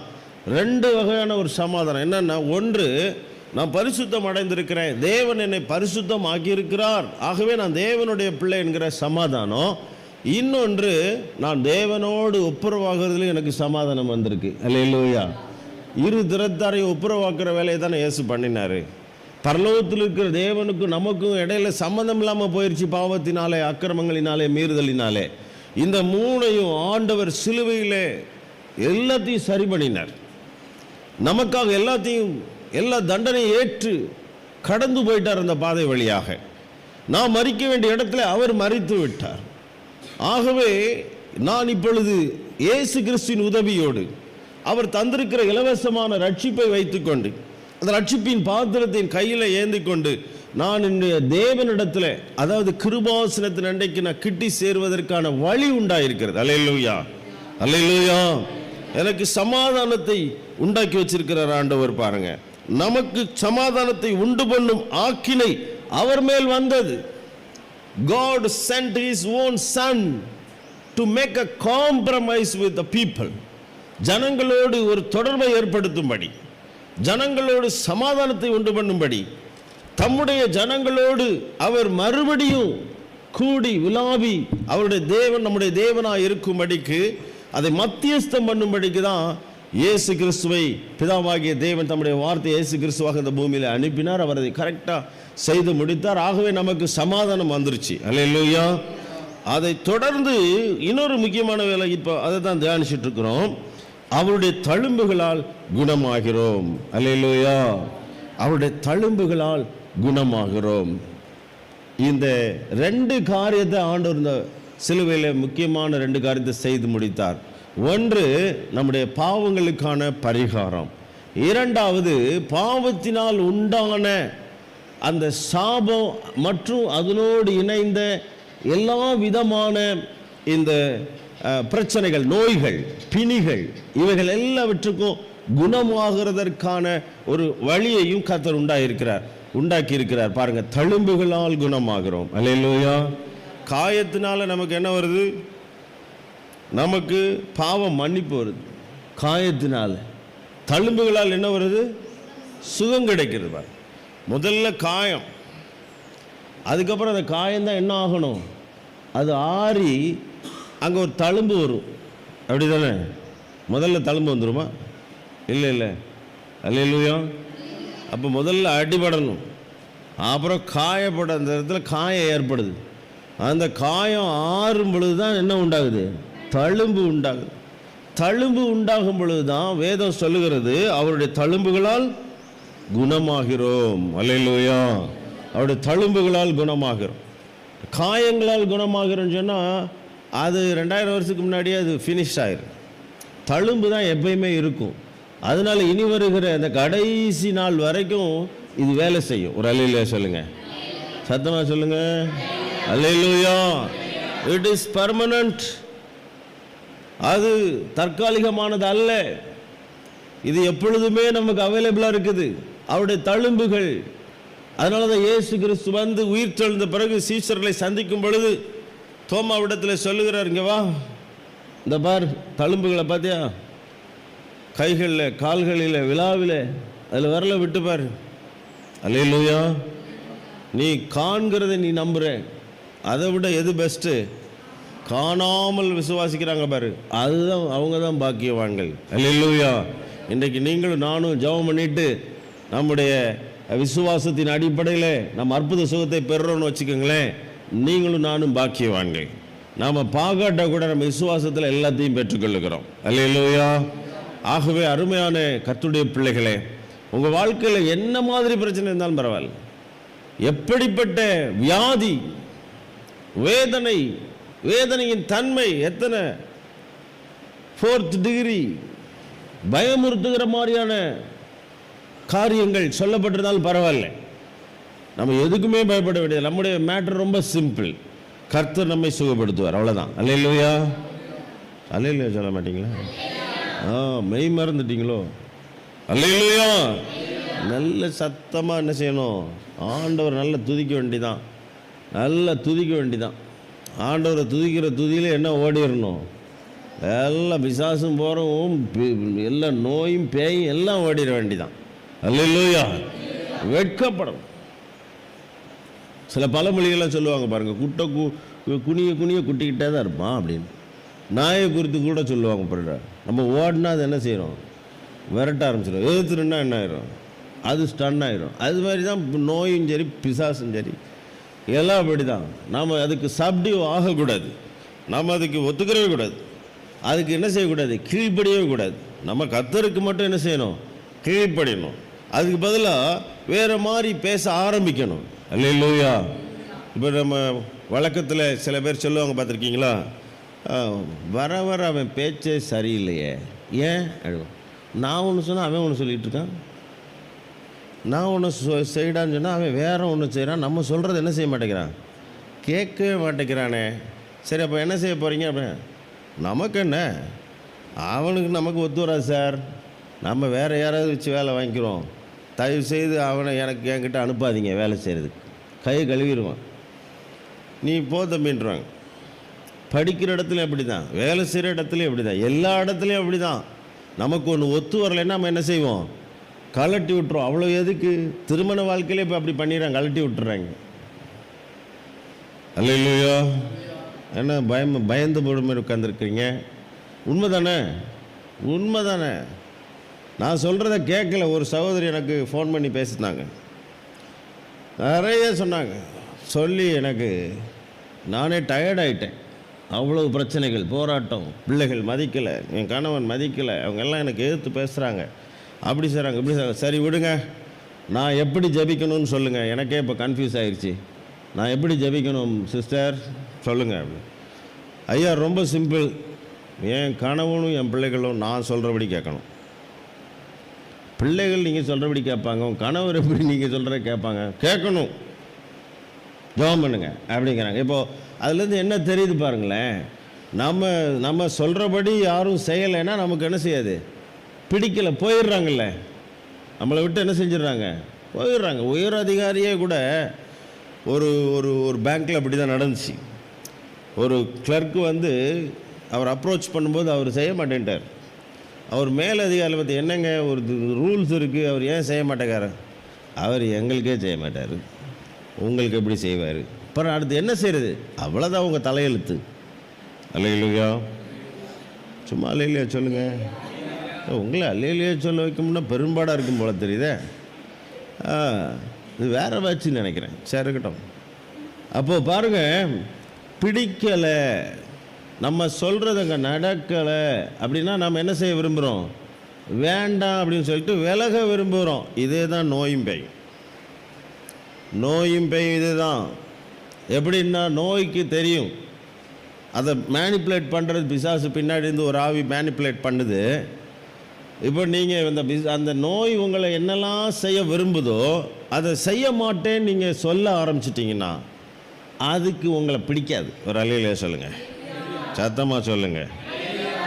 2 வகையான ஒரு சமாதானம். என்னன்னா, ஒன்று, நான் பரிசுத்தம் அடைந்திருக்கிறேன், தேவன் என்னை பரிசுத்தம் ஆக்கியிருக்கிறார், ஆகவே நான் தேவனுடைய பிள்ளை என்கிற சமாதானம். இன்னொன்று, நான் தேவனோடு ஒப்புரவாகிறதுல எனக்கு சமாதானம் வந்திருக்கு. அல்லேலூயா. இரு திறத்தாரையும் ஒப்புரவாக்குற வேலையை தானே இயேசு பண்ணினார். பரலோகத்தில் இருக்கிற தேவனுக்கும் நமக்கும் இடையில சம்மந்தம் இல்லாமல் போயிடுச்சு, பாவத்தினாலே, அக்கிரமங்களினாலே, மீறுதலினாலே. இந்த 3ஐயும் ஆண்டவர் சிலுவையிலே எல்லாத்தையும் சரி பண்ணினார். நமக்காக எல்லா தண்டனையும் ஏற்று கடந்து போயிட்டார் அந்த பாதை வழியாக. நாம் மரிக்க வேண்டிய இடத்துல அவர் மரித்து விட்டார். ஆகவே நான் இப்பொழுது இயேசு கிறிஸ்துவின் உதவியோடு அவர் தந்திருக்கிற இலவசமான ரட்சிப்பை வைத்துக்கொண்டு, அந்த ரட்சிப்பின் பாத்திரத்தின் கையில் ஏந்தி கொண்டு, நான் என்னுடைய தேவனிடத்தில், அதாவது கிருபாசனத்தின் அண்டைக்கு நான் கிட்டி சேருவதற்கான வழி உண்டாயிருக்கிறது. அல்லேலூயா, அல்லேலூயா. எனக்கு சமாதானத்தை உண்டாக்கி வச்சிருக்கிறார் ஆண்டவர். பாருங்க, நமக்கு சமாதானத்தை உண்டு பண்ணும் ஆக்கினை அவர் மேல் வந்தது. God sent his own son to make a compromise with the people. ஜனங்களோடு ஒரு தொடர்பை ஏற்படுத்தும்படி, ஜனங்களோடு சமாதானத்தை உண்டு பண்ணும்படி, தம்முடைய ஜனங்களோடு அவர் மறுபடியும் கூடி உலாவி அவருடைய தேவன் நம்முடைய தேவனாக இருக்கும்படிக்கு, அதை மத்தியஸ்தம் பண்ணும்படிக்கு தான் இயேசு கிறிஸ்துவை பிதாவாகிய தேவன் தம்முடைய வார்த்தை இயேசு கிறிஸ்துவாக இந்த பூமியில் அனுப்பினார். அவர் அதை கரெக்டாக செய்து முடித்தார். ஆகவே நமக்கு சமாதானம் வந்துருச்சு. அல்லேலூயா. அதை தொடர்ந்து இன்னொரு முக்கியமான வேலை, இப்போ அதை தான் தியானிச்சுட்டு இருக்கிறோம். அவருடைய தழும்புகளால் குணமாகிறோம். அல்லேலூயா. அவருடைய தழும்புகளால் குணமாகிறோம். இந்த 2 காரியத்தை ஆண்டவர் இந்த சிலுவையில் முக்கியமான 2 காரியத்தை செய்து முடித்தார். ஒன்று நம்முடைய பாவங்களுக்கான பரிகாரம், இரண்டாவது பாவத்தினால் உண்டான அந்த சாபம் மற்றும் அதனோடு இணைந்த எல்லா விதமான இந்த பிரச்சனைகள், நோய்கள், பிணிகள், இவைகள் எல்லாவற்றுக்கும் குணமாகிறதற்கான ஒரு வழியையும் கர்த்தர் உண்டாக்கி இருக்கிறார். பாருங்க, தழும்புகளால் குணமாகிறோம். அல்லேலூயா. காயத்தினால நமக்கு என்ன வருது? நமக்கு பாவம் மன்னிப்பு வருது. காயத்தினால, தழும்புகளால் என்ன வருது? சுகம் கிடைக்கிறது. முதல்ல காயம், அதுக்கப்புறம் அந்த காயம்தான் என்ன ஆகணும்? அது ஆறி அங்கே ஒரு தழும்பு வரும். அப்படி தானே? முதல்ல தழும்பு வந்துடுமா? இல்லை. அல்லேலூயா. அப்போ முதல்ல அடிபடணும், அப்புறம் காயப்பட அந்த இடத்துல காயம் ஏற்படுது. அந்த காயம் ஆறும் பொழுது தான் என்ன உண்டாகுது? தழும்பு உண்டாகுது. தழும்பு உண்டாகும் பொழுது தான் வேதம் சொல்லுகிறது, அவருடைய தழும்புகளால் குணமாகிறோம். அல்லேலூயா. அவருடைய தழும்புகளால் குணமாகிறோம். காயங்களால் குணமாகிறோம்னு சொன்னால் அது 2000 வருஷத்துக்கு முன்னாடியே அது ஃபினிஷ் ஆயிரும். தழும்பு தான் எப்பயுமே இருக்கும். அதனால இனி வருகிற அந்த கடைசி நாள் வரைக்கும் இது வேலை செய்யும். ஒரு அல்லேலூயா சொல்லுங்க, சத்தமாக சொல்லுங்க. அல்லேலூயா. It is permanent. அது தற்காலிகமானது அல்ல. இது எப்பொழுதுமே நமக்கு அவைலபிளாக இருக்குது, அவருடைய தழும்புகள். அதனால தான் இயேசு கிறிஸ்து வந்து உயிர் தெழுந்த பிறகு சீஷர்களை சந்திக்கும் பொழுது தோமாவிடத்தில் சொல்லுகிறார், இங்கே வா, இந்த பார் தழும்புகளை பார்த்தியா, கைகளில், கால்களில், விழாவில், அதில் வரல விட்டு பாரு. அல்லேலூயா. நீ காண்கிறத நீ நம்புற, அதை விட எது பெஸ்ட்டு? காணாமல் விசுவாசிக்கிறாங்க பாரு, அதுதான், அவங்க தான் பாக்கியவான்கள். அல்லேலூயா. இன்றைக்கு நீங்களும் நானும் ஜெபம் பண்ணிட்டு நம்முடைய விசுவாசத்தின் அடிப்படையில் நம்ம அற்புத சுகத்தை பெறுறோன்னு வச்சுக்கோங்களேன், நீங்களும் நானும் பாக்கியவான்கள். நாம் பார்க்காட்ட கூட நம்ம விசுவாசத்தில் எல்லாத்தையும் பெற்றுக்கொள்ளுகிறோம். அல்லேலூயா. ஆகவே அருமையான கர்த்தருடைய பிள்ளைகளே, உங்கள் வாழ்க்கையில் என்ன மாதிரி பிரச்சனை இருந்தாலும் பரவாயில்ல, எப்படிப்பட்ட வியாதி, வேதனை, வேதனையின் தன்மை எத்தனை 4th டிகிரி பயமுறுத்துகிற மாதிரியான காரியங்கள் சொல்லப்பட்டிருந்தாலும் பரவாயில்ல, நம்ம எதுக்குமே பயப்பட வேண்டியது. நம்முடைய மேட்டர் ரொம்ப சிம்பிள். கர்த்தர் நம்மை சுகப்படுத்துவார், அவ்வளோதான். அல்லேலூயா. அல்லேலூயா சொல்ல மாட்டீங்களா? மெய் மறந்துட்டீங்களோ? அல்லேலூயா. நல்ல சத்தமாக என்ன செய்யணும்? ஆண்டவர் நல்லா துதிக்க வேண்டிதான், நல்லா துதிக்க வேண்டிதான். ஆண்டவரை துதிக்கிற துதியில் என்ன ஓடிடணும்? எல்லா பிசாசும் போகிறவும், எல்லா நோயும் பேயும் எல்லாம் ஓடிட வேண்டிதான். அல்லேலூயா. வெட்கப்படணும். சில பழமொழிகள்லாம் சொல்லுவாங்க பாருங்கள், குட்டை குனிய குனிய குட்டிக்கிட்டே தான் இருப்பான் அப்படின்னு. நாயை குறித்து கூட சொல்லுவாங்க பாருங்க. நம்ம ஓடினா அது என்ன செய்கிறோம்? விரட்ட ஆரம்பிச்சிடும். எழுத்துருன்னா என்ன ஆயிரும்? அது ஸ்டன் ஆயிரும். அது மாதிரி தான் நோயும் சரி, பிசாசும் சரி, எல்லாம் அப்படி தான். நாம் அதுக்கு சப்டிவ் ஆகக்கூடாது, நாம் அதுக்கு ஒத்துக்கிறவே கூடாது, அதுக்கு என்ன செய்யக்கூடாது? கீழ்ப்படியவே கூடாது. நம்ம கர்த்தருக்கு மட்டும் என்ன செய்யணும்? கீழ்ப்படியணும். அதுக்கு பதிலாக வேறு மாதிரி பேச ஆரம்பிக்கணும். அல்லேலூயா. இப்போ நம்ம வழக்கத்தில் சில பேர் சொல்லுவாங்க, பார்த்துருக்கீங்களா? வர வர அவன் பேச்சே சரியில்லையே, ஏன் அழுவோம்? நான் ஒன்று சொன்னால் அவன் ஒன்று சொல்லிகிட்டு இருக்கான், நான் ஒன்று செய்டான்னு சொன்னால் அவன் வேற ஒன்று செய்கிறான், நம்ம சொல்கிறது என்ன செய்ய மாட்டேங்கிறான்? கேட்கவே மாட்டேங்கிறானே. சரி, அப்போ என்ன செய்ய போகிறீங்க? அப்படின்னு நமக்கு என்ன, அவனுக்கு நமக்கு ஒத்து வராது சார், நம்ம வேறு யாராவது வச்சு வேலை வாங்கிக்கிறோம், தயவு செய்து அவனை என்கிட்ட அனுப்பாதீங்க வேலை செய்கிறதுக்கு, கையை கழுவிடுவான், நீ போ தம்பின்றாங்க. படிக்கிற இடத்துலையும் அப்படி தான், வேலை செய்கிற இடத்துலையும் அப்படி தான், எல்லா இடத்துலையும் அப்படி தான். நமக்கு ஒன்று ஒத்து வரலைன்னா நம்ம என்ன செய்வோம்? கலட்டி விட்டுறோம். அவ்வளோ எதுக்கு? திருமண வாழ்க்கையிலே இப்போ அப்படி பண்ணிடுறாங்க, கலட்டி விட்டுறாங்க. அல்லேலூயா. என்ன பயந்து போடுமே உட்காந்துருக்குறீங்க? உண்மை தானே? உண்மை தானே? நான் சொல்கிறத கேட்கல. ஒரு சகோதரி எனக்கு ஃபோன் பண்ணி பேசினாங்க, நிறைய சொன்னாங்க. சொல்லி எனக்கு நானே டயர்டாயிட்டேன். அவ்வளோ பிரச்சனைகள், போராட்டம், பிள்ளைகள் மதிக்கலை, என் கணவன் மதிக்கலை, அவங்க எல்லாம் எனக்கு எதிர்த்து பேசுகிறாங்க, அப்படி செய்கிறாங்க, இப்படி செய்கிறாங்க. சரி விடுங்க, நான் எப்படி ஜெபிக்கணும்னு சொல்லுங்கள். எனக்கே இப்போ கன்ஃபியூஸ் ஆகிடுச்சு, நான் எப்படி ஜெபிக்கணும் சிஸ்டர் சொல்லுங்கள். அப்படி ஐயா ரொம்ப சிம்பிள், என் கணவனும் என் பிள்ளைகளும் நான் சொல்கிறபடி கேட்கணும். பிள்ளைகள் நீங்கள் சொல்கிறபடி கேட்பாங்க, உங்கள் கணவர் எப்படி நீங்கள் சொல்கிற கேட்பாங்க, கேட்கணும். ஜெபம் பண்ணுங்க அப்படிங்கிறாங்க. இப்போது அதுலேருந்து என்ன தெரியுது பாருங்களேன், நம்ம சொல்கிறபடி யாரும் செய்யலைன்னா நமக்கு என்ன செய்யாது, பிடிக்கலை, போயிடுறாங்கல்ல, நம்மளை விட்டு என்ன செஞ்சிடுறாங்க, போயிடுறாங்க. உயர் அதிகாரியே கூட ஒரு ஒரு ஒரு பேங்க்கில் அப்படி தான் நடந்துச்சு. ஒரு கிளர்க்கு வந்து அவர் அப்ரோச் பண்ணும்போது அவர் செய்ய மாட்டேன்ட்டார். அவர் மேலதிகாரியில் பற்றி என்னங்க ஒரு ரூல்ஸ் இருக்குது, அவர் ஏன் செய்ய மாட்டேங்கார், அவர் எங்களுக்கே செய்ய மாட்டார், உங்களுக்கு எப்படி செய்வார். அப்புறம் அடுத்து என்ன செய்கிறது, அவ்வளோதான் உங்கள் தலையெழுத்து. அல்லேலூயா. சும்மா அல்லேலூயா சொல்லுங்கள். உங்களை அல்லேலூயா சொல்ல வைக்கணும்னா பெரும்பாடாக இருக்கும் போல தெரியுதே. இது வேற வச்சுன்னு நினைக்கிறேன். சரி, இருக்கட்டும். அப்போது பாருங்கள், பிடிக்கலை, நம்ம சொல்கிறதுங்க நடக்கலை அப்படின்னா நம்ம என்ன செய்ய விரும்புகிறோம், வேண்டாம் அப்படின்னு சொல்லிட்டு விலக விரும்புகிறோம். இதே தான் நோயும் பேய். நோயும் பேய் இது தான். எப்படின்னா நோய்க்கு தெரியும், அதை மேனிப்புலேட் பண்ணுறது பிசாசு பின்னாடி இருந்து ஒரு ஆவி மேனிப்புலேட் பண்ணுது. இப்போ நீங்கள் அந்த நோய் உங்களை என்னெல்லாம் செய்ய விரும்புதோ அதை செய்ய மாட்டேன்னு நீங்கள் சொல்ல ஆரம்பிச்சிட்டிங்கன்னா அதுக்கு உங்களை பிடிக்காது. ஒரு அல்லேலூயா சொல்லுங்கள், சத்தமாக சொல்லுங்கள்.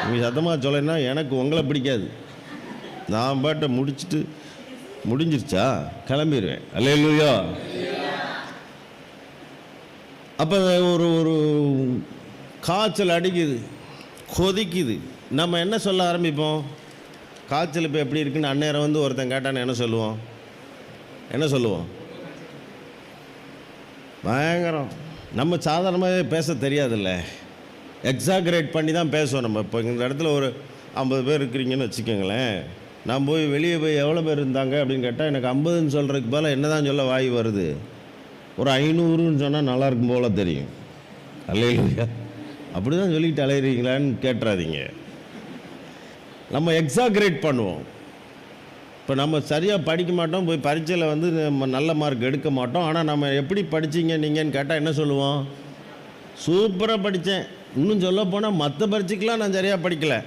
நீங்கள் சத்தமாக சொல்லலைன்னா எனக்கு உங்களை பிடிக்காது. நான் பாட்டை முடிஞ்சிருச்சா கிளம்பிடுவேன். அல்லேலூயா. அப்போ ஒரு காய்ச்சல் அடிக்குது, கொதிக்குது, நம்ம என்ன சொல்ல ஆரம்பிப்போம், காய்ச்சல் இப்போ எப்படி இருக்குன்னு அந்நேரம் வந்து ஒருத்தன் கேட்டான்னு என்ன சொல்லுவோம், பயங்கரம். நம்ம சாதாரணமாகவே பேச தெரியாதில்ல, எக்ஸாகரேட் பண்ணி தான் பேசுவோம். நம்ம இப்போ இந்த இடத்துல ஒரு 50 பேர் இருக்கிறீங்கன்னு வச்சுக்கோங்களேன், நான் போய் வெளியே போய் எவ்வளோ பேர் இருந்தாங்க அப்படின்னு கேட்டால் எனக்கு 50ன்னு சொல்கிறதுக்கு போல் என்ன தான் சொல்ல வாய் வருது, ஒரு 500ன்னு சொன்னால் நல்லாயிருக்கும் போல தெரியும். அல்லேலூயா. அப்படி தான் சொல்லிக்கிட்டு அலையிறீங்களான்னு கேட்டுறாதீங்க. நம்ம எக்ஸாகரேட் பண்ணுவோம். இப்போ நம்ம சரியாக படிக்க மாட்டோம், போய் பரீட்சையில் வந்து நம்ம நல்ல மார்க் எடுக்க மாட்டோம். ஆனால் நம்ம எப்படி படித்தீங்க நீங்கன்னு கேட்டால் என்ன சொல்லுவோம், சூப்பராக படித்தேன். இன்னும் சொல்ல போனால் மற்ற பரீட்சைக்கெலாம் நான் சரியாக படிக்கலை,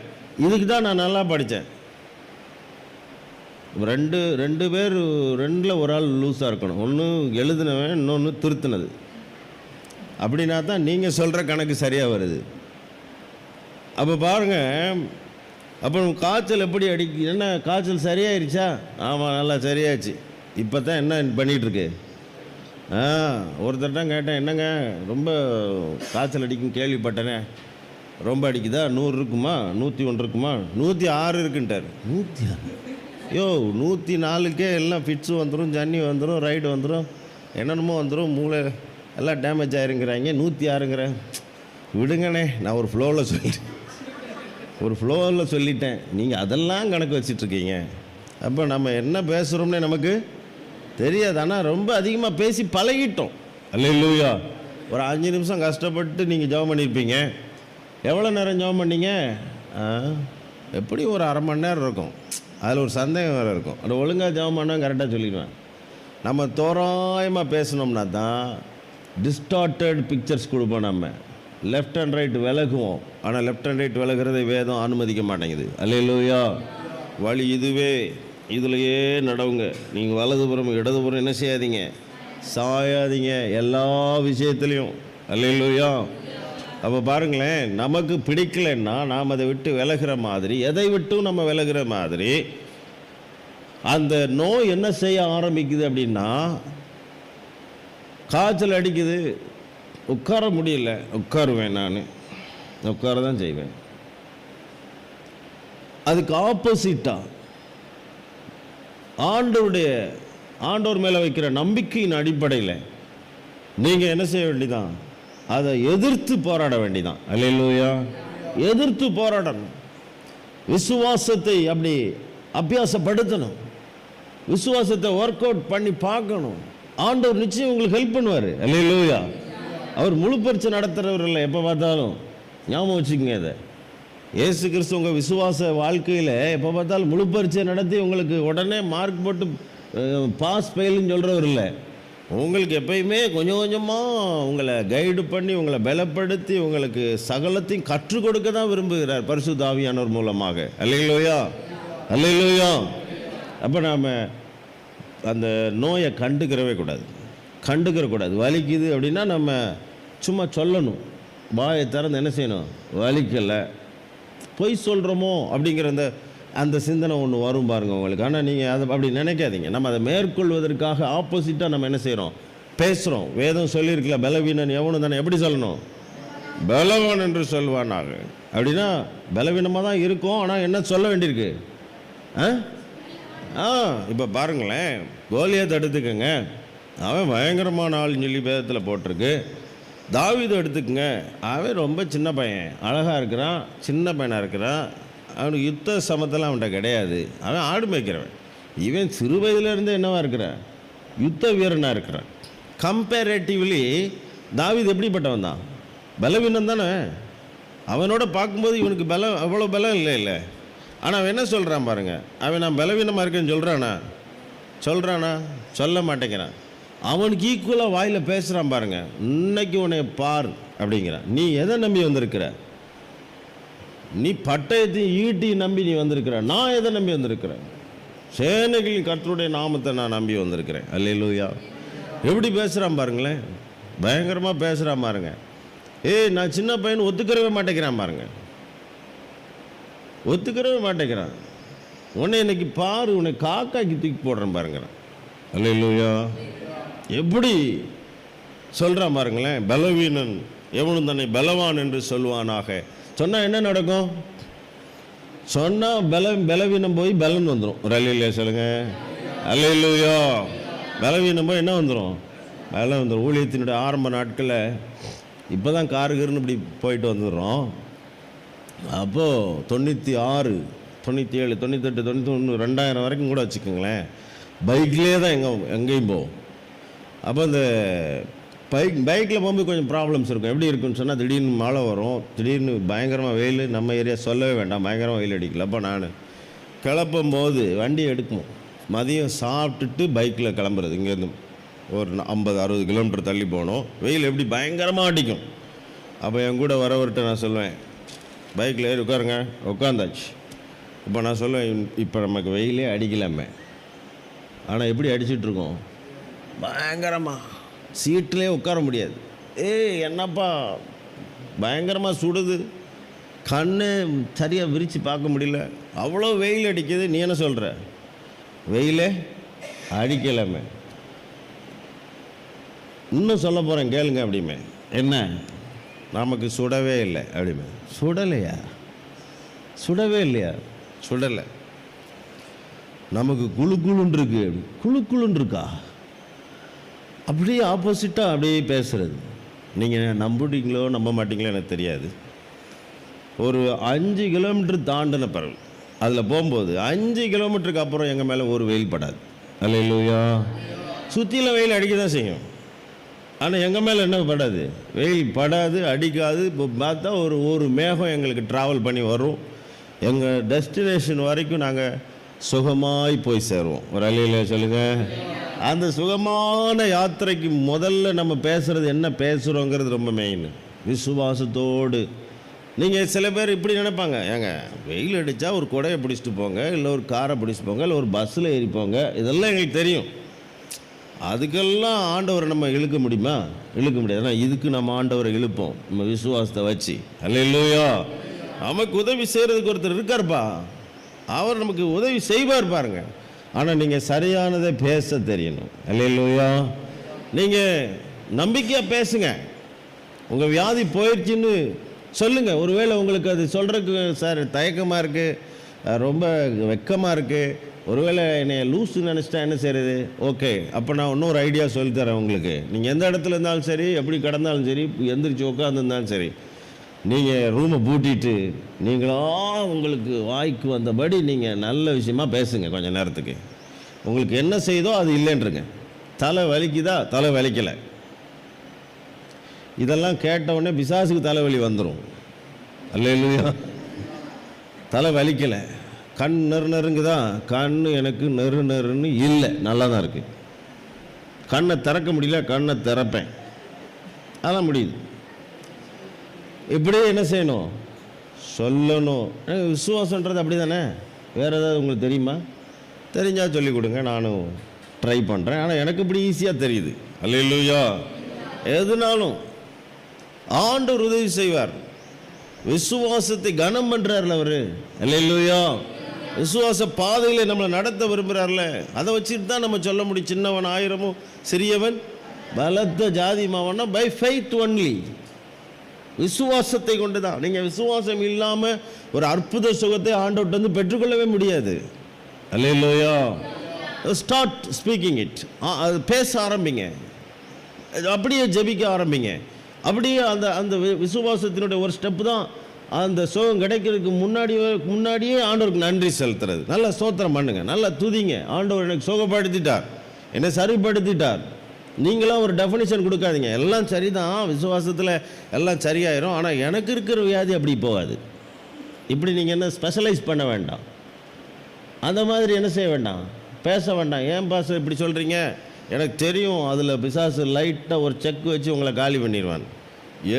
இதுக்கு தான் நான் நல்லா படித்தேன். ரெண்டு பேர், ரெண்டில் ஒரு ஆள் லூஸாக இருக்கணும். ஒன்று எழுதுனவன், இன்னொன்று திருத்தினது. அப்படின்னா தான் நீங்கள் சொல்கிற கணக்கு சரியாக வருது. அப்போ பாருங்கள், அப்போ காய்ச்சல் எப்படி என்ன காய்ச்சல் சரியாயிருச்சா, ஆமாம் நல்லா சரியாயிடுச்சு. இப்போ தான் என்ன பண்ணிகிட்ருக்கு, ஒருத்தர்கிட்ட கேட்டேன், என்னங்க ரொம்ப காய்ச்சல் அடிக்கும் கேள்விப்பட்டேனே, ரொம்ப அடிக்குதா, 100 இருக்குமா, 101 இருக்குமா, 106 இருக்குன்ட்டார். 106? யோ 104க்கே எல்லாம் ஃபிட்ஸு வந்துடும், ஜன்னி வந்துடும், ரைடு வந்துடும், என்னென்னமோ வந்துடும், மூளை எல்லாம் டேமேஜ் ஆயிருங்கிறாங்க, 106ங்கிறேன். விடுங்கண்ணே, நான் ஒரு ஃப்ளோவில் சொல்லிட்டேன், நீங்கள் அதெல்லாம் கணக்கு வச்சிட்ருக்கீங்க. அப்போ நம்ம என்ன பேசுகிறோம்னே நமக்கு தெரியாது. ஆனால் ரொம்ப அதிகமாக பேசி பழகிட்டோம். அல்லேலூயா. ஒரு 5 நிமிஷம் கஷ்டப்பட்டு நீங்கள் ஜெபம் பண்ணியிருப்பீங்க. எவ்வளோ நேரம் ஜெபம் பண்ணீங்க, எப்படி ஒரு அரை மணி நேரம் இருக்கும். அதில் ஒரு சந்தேகம் வேறு இருக்கும். அது ஒழுங்காக ஜெபம் பண்ணால் கரெக்டாக சொல்லிடுவேன். நம்ம தோராயமாக பேசினோம்னா தான் டிஸ்டார்டட் பிக்சர்ஸ் கொடுப்போம். நம்ம லெஃப்ட் அண்ட் ரைட் விலகுவோம். ஆனால் லெஃப்ட் அண்ட் ரைட் விலகிறதை வேதம் அனுமதிக்க மாட்டேங்குது. அல்லேலூயா. வழி இதுவே, இதுலையே நடவுங்க. நீங்கள் வலதுபுறம் இடதுபுறம் என்ன செய்யாதீங்க, சாயாதீங்க எல்லா விஷயத்துலேயும். அல்லேலூயா. அப்போ பாருங்களேன், நமக்கு பிடிக்கலைன்னா நாம் அதை விட்டு விலகிற மாதிரி, எதை விட்டும் நம்ம விலகிற மாதிரி அந்த நோய் என்ன செய்ய ஆரம்பிக்குது அப்படின்னா, காய்ச்சல் அடிக்குது, உட்கார முடியல, உட்காருவேன், நான் உட்கார தான் செய்வேன். அதுக்கு ஆப்போசிட்டாக ஆண்டவர் மேலே வைக்கிற நம்பிக்கையின் அடிப்படையில் நீங்கள் என்ன செய்ய வேண்டியதான், அதை எதிர்த்து போராட வேண்டிதான். அல்லேலூயா. எதிர்த்து போராடணும். விசுவாசத்தை அப்படி அபியாசப்படுத்தணும். விசுவாசத்தை ஒர்க் அவுட் பண்ணி பார்க்கணும். ஆண்டவர் நிச்சயம் உங்களுக்கு ஹெல்ப் பண்ணுவார். அல்லேலூயா. அவர் முழு பரீட்சை நடத்துகிறவர் இல்லை, எப்போ பார்த்தாலும் ஞாபகம் வச்சுக்கோங்க. இதை இயேசு கிறிஸ்து உங்கள் விசுவாச வாழ்க்கையில் எப்போ பார்த்தாலும் முழு பரீட்சை நடத்தி உங்களுக்கு உடனே மார்க் போட்டு பாஸ் ஃபெயில்னு சொல்கிறவர் இல்லை. உங்களுக்கு எப்பயுமே கொஞ்சம் கொஞ்சமாக உங்களை கைடு பண்ணி உங்களை பலப்படுத்தி உங்களுக்கு சகலத்தையும் கற்றுக் கொடுக்க தான் விரும்புகிறார் பரிசுத்த ஆவியானவர் மூலமாக. அல்லேலூயா, அல்லேலூயா. அப்போ நாம் அந்த நோயை கண்டுக்கிறவே கூடாது. வலிக்குது அப்படின்னா நம்ம சும்மா சொல்லணும், வாயை திறந்து என்ன செய்யணும், வலிக்கலை, பொய் சொல்கிறோமோ அப்படிங்கிற அந்த சிந்தனை ஒன்று வரும் பாருங்க உங்களுக்கு. ஆனால் நீங்கள் அதை அப்படி நினைக்காதீங்க. நம்ம அதை மேற்கொள்வதற்காக ஆப்போசிட்டாக நம்ம என்ன செய்கிறோம், பேசுகிறோம். வேதம் சொல்லியிருக்கல, பலவீனன் எவனும் தானே எப்படி சொல்லணும், பலவான் என்று சொல்வானாக. அப்படின்னா பலவீனமாக தான் இருக்கும், ஆனால் என்ன சொல்ல வேண்டியிருக்கு. இப்போ பாருங்களேன், கோலியாத்தை எடுத்துக்கங்க, அவன் பயங்கரமான ஆள்னு சொல்லி வேதத்தில் போட்டிருக்கு. தாவீதை எடுத்துக்கங்க, அவன் ரொம்ப சின்ன பையன், அழகாக இருக்கிறான், சின்ன பையனாக இருக்கிறான், அவனுக்கு யுத்த சமத்தெல்லாம் அவன்கிட்ட கிடையாது, அவன் ஆடு மேய்க்கிறவன். இவன் சிறு வயதிலேருந்து என்னவா இருக்கிறான், யுத்த வீரனாக இருக்கிறான். கம்பேரேட்டிவ்லி தாவீது எப்படிப்பட்டவன் தான், பலவீனம் தானே. அவனோட பார்க்கும்போது இவனுக்கு பலம், அவ்வளோ பலம் இல்லை. ஆனால் அவன் என்ன சொல்கிறான் பாருங்க, அவன் நான் பலவீனமாக இருக்கேன்னு சொல்கிறானா, சொல்ல மாட்டேங்கிறான். அவனுக்கு ஈக்குவலாக வாயில் பேசுகிறான் பாருங்க, இன்னைக்கு உன்னை பார் அப்படிங்கிறான். நீ எதை நம்பி வந்திருக்கிற, நீ பட்டயத்தையும் ஈட்டியும் நம்பி நீ வந்திருக்கிற, நான் எதை நம்பி வந்திருக்கிறேன், சேனைகளின் கர்த்தருடைய நாமத்தை நான் நம்பி வந்திருக்கிறேன். அல்லேலூயா. எப்படி பேசுகிறான் பாருங்களேன், பயங்கரமாக பேசுகிறான் பாருங்க. நான் சின்ன பையன் ஒத்துக்கிறவே மாட்டேங்கிறான் பாருங்க, ஒத்துக்கிறவே மாட்டேங்கிறான். உன்னை இன்னைக்கு பாரு, உன்னை காக்காக்கி தூக்கி போடுறேன் பாருங்கிறான். அல்லேலூயா. எப்படி சொல்கிறான் பாருங்களேன், பலவீனன் எவனும் தன்னை பலவான் என்று சொல்வானாக. சொன்னால் என்ன நடக்கும், சொன்னால் பலவீனம் போய் பலன் வந்துடும். ஒரு அல்லேலூயா சொல்லுங்க. அல்லேலூயா. பலவீனம் போய் என்ன வந்துடும், பலம் வந்துடும். ஊழியத்தினுடைய ஆரம்ப நாட்களில் இப்போ தான் காருகருன்னு இப்படி போயிட்டு வந்துடுறோம். அப்போது 96, 97, 98, 91, 2000 வரைக்கும் கூட வச்சுக்கோங்களேன், பைக்லேயே தான் எங்கேயும் போவோம். அப்போ இந்த பைக்கில் போகும்போது கொஞ்சம் ப்ராப்ளம்ஸ் இருக்கும். எப்படி இருக்குன்னு சொன்னால், திடீர்னு மழை வரும், திடீர்னு பயங்கரமாக வெயில், நம்ம ஏரியா சொல்லவே வேண்டாம், பயங்கரமாக வெயில் அடிக்கல. அப்போ நான் கிளப்பும் போது வண்டியை எடுக்கணும், மதியம் சாப்பிட்டுட்டு பைக்கில் கிளம்புறது. இங்கேருந்து ஒரு 50-60 கிலோமீட்டர் தள்ளி போகணும். வெயில் எப்படி பயங்கரமாக அடிக்கும். அப்போ என் கூட வரவர்கிட்ட நான் சொல்லுவேன், பைக்கில் ஏறி உட்காருங்க, உட்காந்தாச்சு. இப்போ நான் சொல்லுவேன், இப்போ நமக்கு வெயிலே அடிக்கலாமே, ஆனால் எப்படி அடிச்சிட்ருக்கோம், பயங்கரமாக சீட்டிலே உட்கார முடியாது. என்னப்பா பயங்கரமாக சுடுது, கண்ணு சரியாக விரித்து பார்க்க முடியல, அவ்வளோ வெயில் அடிக்குது. நீ என்ன சொல்கிற, வெயிலே அடிக்கலாமே. இன்னும் சொல்ல போகிறேன் கேளுங்க அப்படிமே, என்ன நமக்கு சுடவே இல்லை அப்படிமே. சுடலையா, சுடவே இல்லையா, சுடலை. நமக்கு குழுன்னு இருக்கு, குழுன்னு இருக்கா, அப்படியே ஆப்போசிட்டாக அப்படியே பேசுகிறது. நீங்கள் நம்புறீங்களோ நம்ப மாட்டீங்களோ எனக்கு தெரியாது. ஒரு 5 கிலோமீட்டர் தாண்டின பிறகு அதில் போகும்போது 5 கிலோமீட்டருக்கு அப்புறம் எங்கள் மேலே ஒரு வெயில் படாது. அல்லேலூயா. சுற்றில வெயில் அடிக்க தான் செய்யும், ஆனால் எங்கள் மேலே என்ன படாது, வெயில் படாது, அடிக்காது. இப்போ பார்த்தா ஒரு மேகம் எங்களுக்கு ட்ராவல் பண்ணி வரும், எங்கள் டெஸ்டினேஷன் வரைக்கும் நாங்கள் சுகமாய் போய் சேருவோம். ஒரு அல்லேலூயா சொல்லுங்கள். அந்த சுகமான யாத்திரைக்கு முதல்ல நம்ம பேசுகிறது என்ன பேசுகிறோங்கிறது ரொம்ப மெயின். விசுவாசத்தோடு. நீங்கள் சில பேர் இப்படி நினைப்பாங்க, ஏங்க வெயில் அடித்தா ஒரு குடையை பிடிச்சிட்டு போங்க, இல்லை ஒரு காரை பிடிச்சிட்டு போங்க, இல்லை ஒரு பஸ்ஸில் ஏறி போங்க, இதெல்லாம் எங்களுக்கு தெரியும். அதுக்கெல்லாம் ஆண்டவரை நம்ம இழுக்க முடியுமா, இழுக்க முடியாது. ஆனால் இதுக்கு நம்ம ஆண்டவரை இழுப்போம், நம்ம விசுவாசத்தை வச்சு. அல்லேலூயா. நமக்கு உதவி செய்கிறதுக்கு ஒருத்தர் இருக்கார்ப்பா, அவர் நமக்கு உதவி செய்வார் பாருங்க. ஆனால் நீங்கள் சரியானதை பேச தெரியணும். அல்லேலூயா. நீங்கள் நம்பிக்கையாக பேசுங்க. உங்கள் வியாதி போயிடுச்சின்னு சொல்லுங்கள். ஒருவேளை உங்களுக்கு அது சொல்கிறதுக்கு சார் தயக்கமாக இருக்குது, ரொம்ப வெக்கமாக இருக்குது, ஒருவேளை என்னை லூஸுன்னு நினச்சிட்டா என்ன செய்கிறது, ஓகே, அப்போ நான் இன்னொரு ஐடியா சொல்லித்தரேன் உங்களுக்கு. நீங்கள் எந்த இடத்துல இருந்தாலும் சரி, எப்படி கிடந்தாலும் சரி, எந்திரிச்சு உட்காந்துருந்தாலும் சரி, நீங்கள் ரூமை பூட்டிட்டு நீங்களா உங்களுக்கு வாய்க்கு வந்தபடி நீங்கள் நல்ல விஷயமா பேசுங்க. கொஞ்சம் நேரத்துக்கு உங்களுக்கு என்ன செய்தோ அது இல்லைன்றங்க. தலை வலிக்குதா, தலை வலிக்கலை, இதெல்லாம் கேட்டவுடனே பிசாசுக்கு தலைவலி வந்துடும். அல்லேலூயா. தலை வலிக்கலை, கண் நெருங்குதான், கண் எனக்கு நெருன்னு இல்லை, நல்லா தான் இருக்குது. கண்ணை திறக்க முடியல, கண்ணை திறப்பேன், அதான் முடியுது. இப்படியே என்ன செய்யணும்? சொல்லணும். விசுவாசன்றது அப்படி தானே. வேறு ஏதாவது உங்களுக்கு தெரியுமா? தெரிஞ்சால் சொல்லிக் கொடுங்க, நானும் ட்ரை பண்ணுறேன். ஆனால் எனக்கு இப்படி ஈஸியாக தெரியுது. அல்லேலூயா. எதுனாலும் ஆண்டவர் உதவி செய்வார். விசுவாசத்தை கனம் பண்ணுறாருல அவர். அல்லேலூயா. விசுவாச பாதையில் நம்மளை நடத்த விரும்புகிறார்ல, அதை வச்சுட்டு தான் நம்ம சொல்ல முடியும். சின்னவன் ஆயிரமும் சிறியவன் பலத்த ஜாதி மாவனா பை ஃபெய்த் ஒன்லி. விசுவாசத்தை கொண்டு தான். நீங்கள் விசுவாசம் இல்லாமல் ஒரு அற்புத சுகத்தை ஆண்டவர்கிட்ட வந்து பெற்றுக்கொள்ளவே முடியாது. அல்லேலூயா. Start speaking it. அது பேச ஆரம்பிங்க, அப்படியே ஜெபிக்க ஆரம்பிங்க. அப்படியே அந்த அந்த விசுவாசத்தினுடைய ஒரு ஸ்டெப்பு தான் அந்த சுகம் கிடைக்கிறதுக்கு முன்னாடியே ஆண்டவருக்கு நன்றி செலுத்துறது. நல்லா ஸ்தோத்திரம் பண்ணுங்க, நல்லா துதிங்க. ஆண்டவர் எனக்கு சுகப்படுத்திட்டார், என்னை சரிப்படுத்திட்டார். நீங்களாம் ஒரு டெஃபினிஷன் கொடுக்காதீங்க. எல்லாம் சரிதான், விசுவாசத்தில் எல்லாம் சரியாயிரும், ஆனால் எனக்கு இருக்கிற வியாதி அப்படி போகாது. இப்படி நீங்கள் என்ன ஸ்பெஷலைஸ் பண்ண வேண்டாம். அந்த மாதிரி என்ன செய்ய வேண்டாம், பேச வேண்டாம். ஏன் பாஸ்டர் இப்படி சொல்கிறீங்க? எனக்கு தெரியும், அதில் பிசாசு லைட்டாக ஒரு செக் வச்சு உங்களை காலி பண்ணிடுவான்.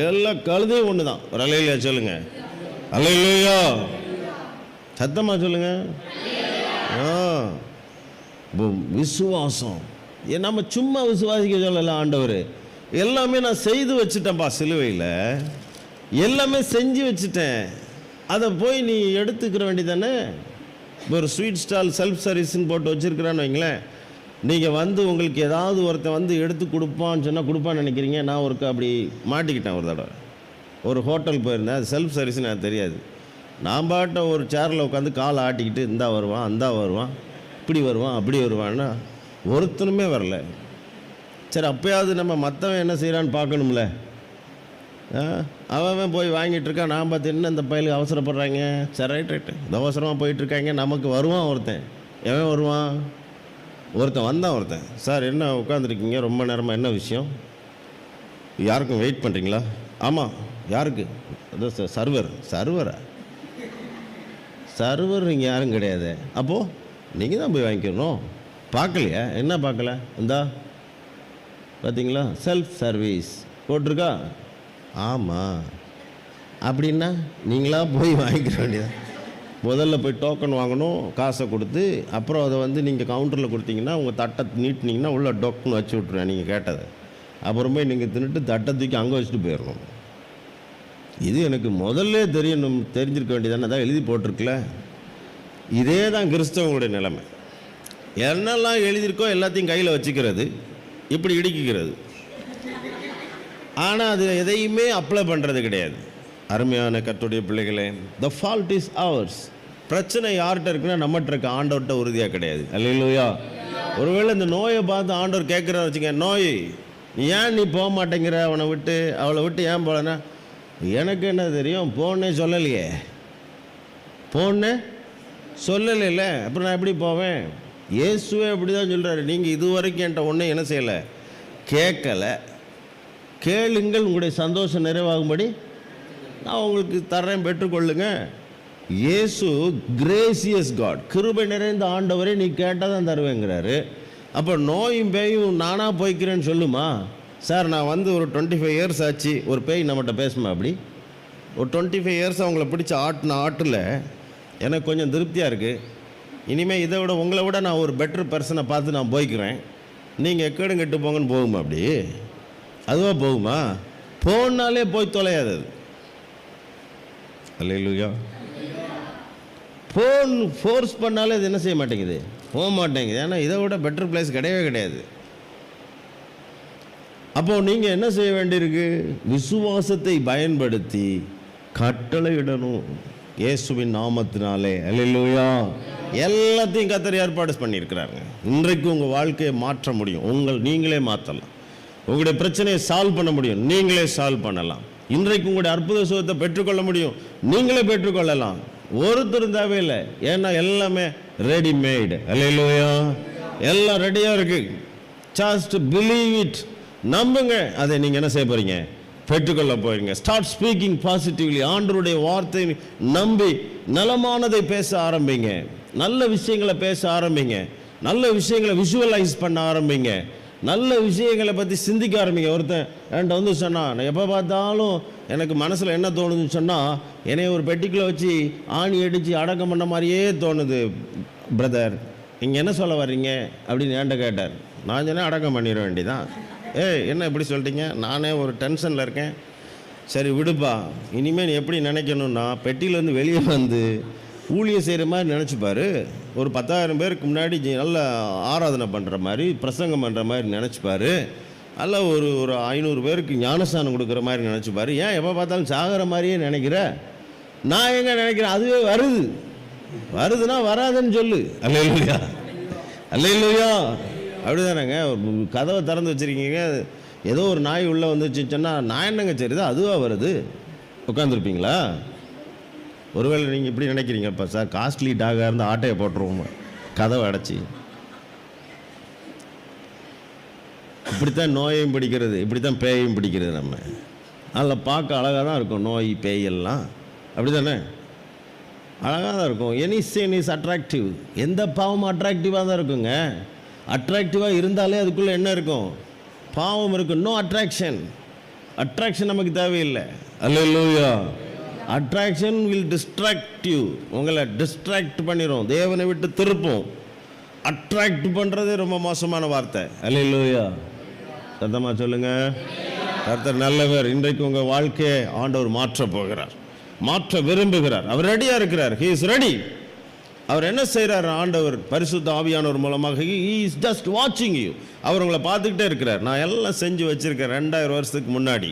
எல்லா கழுதையும் ஒன்று தான். ஒரு அல்லேலூயா சொல்லுங்க. அல்லேலூயா. சத்தமாக சொல்லுங்க. விசுவாசம் நம்ம சும்மா விசுவாசிக்க சொல்லலாம். ஆண்டவர் எல்லாமே நான் செய்து வச்சுட்டேன்ப்பா, சிலுவையில் எல்லாமே செஞ்சு வச்சுட்டேன், அதை போய் நீ எடுத்துக்கிற வேண்டியதானே. ஒரு ஸ்வீட் ஸ்டால் செல்ஃப் சர்வீஸ்ன்னு போட்டு வச்சுருக்கிறான்னு வைங்களேன். நீங்கள் வந்து உங்களுக்கு ஏதாவது ஒருத்தன் வந்து எடுத்து கொடுப்பான்னு சொன்னால் கொடுப்பான்னு நினைக்கிறீங்க. நான் ஒருக்க அப்படி மாட்டிக்கிட்டேன். ஒரு தடவை ஒரு ஹோட்டல் போயிருந்தேன், அது செல்ஃப் சர்வீஸ்ன்னு எனக்கு தெரியாது. நான் பாட்ட ஒரு சேரில் உட்காந்து காலை ஆட்டிக்கிட்டு இந்தா வருவான், அந்தா வருவான், இப்படி வருவான், அப்படி வருவான்னா ஒருத்தனுமே வரல. சரி, அப்போயாவது நம்ம மற்றவன் என்ன செய்கிறான்னு பார்க்கணும்ல. அவன் போய் வாங்கிட்டு இருக்கான், நான் பார்த்து என்ன இந்த பயிலுக்கு அவசரப்படுறாங்க. சரி, ரைட்டு அவசரமாக போயிட்டுருக்காங்க. நமக்கு வருவான் ஒருத்தன். எவன் வருவான்? ஒருத்தன் வந்தான். ஒருத்தன், சார் என்ன உட்காந்துருக்கீங்க ரொம்ப நேரமாக, என்ன விஷயம்? யாருக்கும் வெயிட் பண்ணுறீங்களா? ஆமாம். யாருக்கு? அதான் சார் சர்வரா? சர்வர் இங்கே யாரும் கிடையாது. அப்போது நீங்கள் தான் போய் வாங்கிக்கணும். பார்க்கலையா? என்ன பார்க்கல? இந்தா பார்த்தீங்களா, செல்ஃப் சர்வீஸ் போட்டிருக்கா. ஆமாம். அப்படின்னா நீங்களாக போய் வாங்கிக்க வேண்டியதான். முதல்ல போய் டோக்கன் வாங்கணும், காசை கொடுத்து. அப்புறம் அதை வந்து நீங்கள் கவுண்டரில் கொடுத்தீங்கன்னா உங்கள் தட்டை நீட்டினீங்கன்னா உள்ள டொக்குன்னு வச்சு விட்ருவேன் நீங்கள் கேட்டதை. அப்புறம் போய் நீங்கள் தின்னுட்டு தட்டை தூக்கி அங்கே வச்சுட்டு போயிடணும். இது எனக்கு முதல்ல தெரிஞ்சிருக்க வேண்டியதானே, அதான் எழுதி போட்டிருக்கல. இதே தான் கிறிஸ்தவங்களுடைய நிலைமை. என்னெல்லாம் எழுதியிருக்கோ எல்லாத்தையும் கையில் வச்சுக்கிறது, இப்படி இடிக்கிறது. ஆனால் அது எதையுமே அப்ளை பண்ணுறது கிடையாது. அருமையான கர்த்தருடைய பிள்ளைகளே, த ஃபால்ட் இஸ் அவர்ஸ். பிரச்சனை யார்கிட்ட இருக்குன்னா நம்மகிட்ட இருக்க, ஆண்டவர்கிட்ட உறுதியாக கிடையாது. அல்லேலூயா. ஒருவேளை இந்த நோயை பார்த்து ஆண்டவர் கேட்குறாரு வச்சுக்க, நோய் ஏன் நீ போக மாட்டேங்கிற, அவனை விட்டு அவளை விட்டு ஏன் போகலன்னா, எனக்கு என்ன தெரியும், போன்னே சொல்லலையே, போன்னே சொல்லலைல்ல, அப்புறம் நான் எப்படி போவேன்? இயேசுவே அப்படி தான் சொல்கிறாரு. நீங்கள் இது வரைக்கும் என்கிட்ட ஒன்றும் என்ன செய்யலை, கேட்கலை. கேளுங்கள், உங்களுடைய சந்தோஷம் நிறைவாகும்படி நான் உங்களுக்கு தர்றேன், பெற்றுக்கொள்ளுங்க. இயேசு கிரேசியஸ் காட், கிருபை நிறைந்த ஆண்டவரே, நீ கேட்டால் தான் தருவேங்கிறாரு. அப்போ நோயும் பேயும் நானாக போய்க்கிறேன்னு சொல்லுமா? சார் நான் வந்து ஒரு 25 இயர்ஸ் ஆச்சு, ஒரு பேய் நம்மகிட்ட பேசுமா? அப்படி ஒரு 25 இயர்ஸ் அவங்கள பிடிச்ச ஆட்டில் எனக்கு கொஞ்சம் திருப்தியாக இருக்குது. இனிமேல் இதை விட உங்களை விட நான் ஒரு பெட்டர் பர்சனை பார்த்து நான் போய்க்கிறேன், நீங்கள் எக்கேடும் கெட்டு போங்கன்னு போகுமா? அப்படி அதுவாக போகுமா? போனாலே போய் தொலையாது அது. அல்லேலூயா. ஃபோன் ஃபோர்ஸ் பண்ணாலே அது என்ன செய்ய மாட்டேங்குது, போக மாட்டேங்குது. ஏன்னா இதை விட பெட்டர் பிளேஸ் கிடையவே கிடையாது. அப்போது நீங்கள் என்ன செய்ய வேண்டியிருக்கு? விசுவாசத்தை பயன்படுத்தி கட்டளையிடணும், இயேசுவின் நாமத்தினாலே. அல்லேலூயா. எல்லாத்தையும் கர்த்தர் ஏற்பாடு பண்ணியிருக்கிறாங்க. இன்றைக்கு உங்கள் வாழ்க்கையை மாற்ற முடியும். நீங்களே மாற்றலாம். உங்களுடைய பிரச்சனையை சால்வ் பண்ண முடியும், நீங்களே சால்வ் பண்ணலாம். இன்றைக்கு உங்களுடைய அற்புத சுகத்தை பெற்றுக்கொள்ள முடியும், நீங்களே பெற்றுக்கொள்ளலாம். ஒருத்தரும் தேவையில்லை. ஏன்னா எல்லாமே ரெடிமேடு. அல்லேலூயா. எல்லாம் ரெடியாக இருக்கு. Just believe it. நம்புங்க. அதை நீங்கள் என்ன செய்ய போகிறீங்க? பெற்றுக்கொள்ள போகிறீங்க. Start speaking positively. ஆண்டவருடைய வார்த்தை நம்பி நலமானதை பேச ஆரம்பிங்க. நல்ல விஷயங்களை பேச ஆரம்பிங்க. நல்ல விஷயங்களை விஷுவலைஸ் பண்ண ஆரம்பிங்க. நல்ல விஷயங்களை பற்றி சிந்திக்க ஆரம்பிங்க. ஒருத்தன் என்கிட்ட வந்து சொன்னான், நான் எப்போ பார்த்தாலும் எனக்கு மனசில் என்ன தோணுதுன்னு சொன்னால், என்னைய ஒரு பெட்டிக்குள்ளே வச்சு ஆணி அடித்து அடக்கம் பண்ண மாதிரியே தோணுது பிரதர், நீங்கள் என்ன சொல்ல வர்றீங்க அப்படின்னு என்கிட்ட கேட்டார். நான் சொன்னேன், அடக்கம் பண்ணிட வேண்டியதான். என்ன இப்படி சொல்லிட்டீங்க, நானே ஒரு டென்ஷனில் இருக்கேன். சரி விடுப்பா, இனிமேல் நீ எப்படி நினைக்கணும்னா, பெட்டியிலேருந்து வெளியே வந்து ஊழியம் செய்கிற மாதிரி நினச்சிப்பார். ஒரு 10,000 பேருக்கு முன்னாடி நல்ல ஆராதனை பண்ணுற மாதிரி, பிரசங்கம் பண்ணுற மாதிரி நினச்சிப்பார். அல்ல ஒரு 500 பேருக்கு ஞானஸ்தானம் கொடுக்குற மாதிரி நினச்சிப்பார். ஏன் எப்போ பார்த்தாலும் சாகிற மாதிரியே நினைக்கிற? நான் எங்கே நினைக்கிறேன், அதுவே வருதுன்னா வராதுன்னு சொல்லு. அல்லேலூயா, அல்லேலூயா. அப்படி தானேங்க. கதவை திறந்து வச்சுருக்கீங்க, ஏதோ ஒரு நாய் உள்ளே வந்துச்சுன்னு சொன்னால் நான் என்னங்க சரிதா, அதுவாக வருது, உட்காந்துருப்பீங்களா? ஒருவேளை நீங்கள் இப்படி நினைக்கிறீங்கப்பா, சார் காஸ்ட்லி டாகாக இருந்து ஆட்டையை போட்டுருவோம் கதவை அடைச்சி. இப்படித்தான் நோயையும் பிடிக்கிறது, இப்படித்தான் பேயையும் பிடிக்கிறது. நம்ம அதில் பார்க்க அழகாக தான் இருக்கும், நோய் பேயெல்லாம் அப்படி தானே அழகாக தான் இருக்கும். Any scene is attractive. எந்த பாவமும் அட்ராக்டிவாக தான் இருக்குங்க. அட்ராக்டிவாக இருந்தாலே அதுக்குள்ளே என்ன இருக்கும்? பாவம் இருக்கும். No attraction. அட்ராக்ஷன் நமக்கு தேவையில்லை. Hallelujah. Attraction will distract you. உங்களை டிஸ்ட்ராக்ட் பண்ணிடும், தேவனை விட்டு திருப்போம். அட்ராக்ட் பண்ணுறது ரொம்ப மோசமான வார்த்தை. அல்லேலூயா. சத்தமாக சொல்லுங்க. கர்த்தர் நல்லவர். இன்றைக்கு உங்கள் வாழ்க்கையை ஆண்டவர் மாற்ற போகிறார், மாற்ற விரும்புகிறார். அவர் ரெடியாக இருக்கிறார். He is ready. அவர் என்ன செய்கிறார்? ஆண்டவர் பரிசுத்த ஆவியானவர் மூலமாக ஹி இஸ் ஜஸ்ட் வாட்சிங் யூ. அவர் உங்களை பார்த்துக்கிட்டே இருக்கிறார். நான் எல்லாம் செஞ்சு வச்சுருக்கேன் 2000 வருஷத்துக்கு முன்னாடி.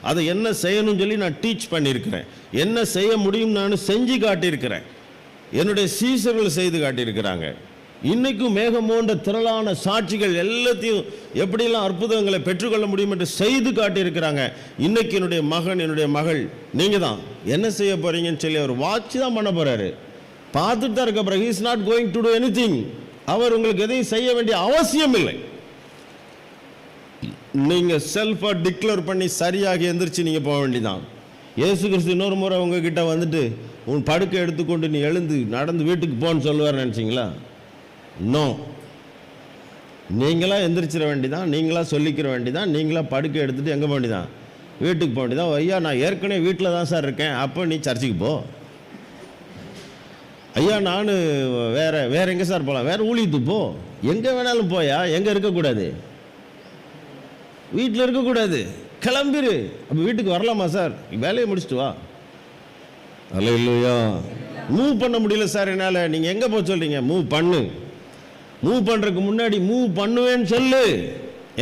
அதை என்ன செய்யணும்னு சொல்லி நான் டீச் பண்ணியிருக்கிறேன். என்ன செய்ய முடியும் நான் செஞ்சு காட்டியிருக்கிறேன். என்னுடைய சீசர்கள் செய்து காட்டியிருக்கிறாங்க. இன்றைக்கும் மேகம் போன்ற திரளான சாட்சிகள் எல்லாத்தையும் எப்படியெல்லாம் அற்புதங்களை பெற்றுக்கொள்ள முடியும் என்று செய்து காட்டியிருக்கிறாங்க. இன்றைக்கி என்னுடைய மகன், என்னுடைய மகள், நீங்கள் தான் என்ன செய்ய போகிறீங்கன்னு சொல்லி அவர் வாட்சி தான் பண்ண போகிறாரு. பார்த்துட்டு தான் இருக்க போகிறார். He is not going to do anything. அவர் உங்களுக்கு எதையும் செய்ய வேண்டிய அவசியம் இல்லை. நீங்கள் செல்ஃபாக டிக்ளேர் பண்ணி சரியாக எந்திரிச்சு நீங்கள் போக வேண்டியதான். இயேசு கிறிஸ்து இன்னொரு முறை உங்ககிட்ட வந்துட்டு உன் படுக்கை எடுத்துக்கொண்டு நீ எழுந்து நடந்து வீட்டுக்கு போன்னு சொல்லுவார் நினச்சிங்களா? நோ. நீங்களாக எந்திரிச்சிட வேண்டிதான், நீங்களாக சொல்லிக்கிற வேண்டிதான், நீங்களாக படுக்கை எடுத்துகிட்டு எங்கே போக வேண்டியதான்? வீட்டுக்கு போக வேண்டியதான். ஐயா நான் ஏற்கனவே வீட்டில் தான் சார் இருக்கேன். அப்போ நீ சர்ச்சுக்கு போ. ஐயா நான் வேறு எங்கே சார் போகலாம்? வேறு ஊழியத்துக்கு போ. எங்கே வேணாலும் போயா. எங்கே இருக்கக்கூடாது? வீட்டில் இருக்கக்கூடாது. கிளம்பிரு. அப்போ வீட்டுக்கு வரலாமா சார்? வேலையை முடிச்சுட்டு வா. அல்லேலூயா. மூவ் பண்ண முடியல சார் என்னால். நீங்கள் எங்கே போக சொல்கிறீங்க? மூவ் பண்ணு. மூவ் பண்ணுறதுக்கு முன்னாடி மூவ் பண்ணுவேன்னு சொல்லு.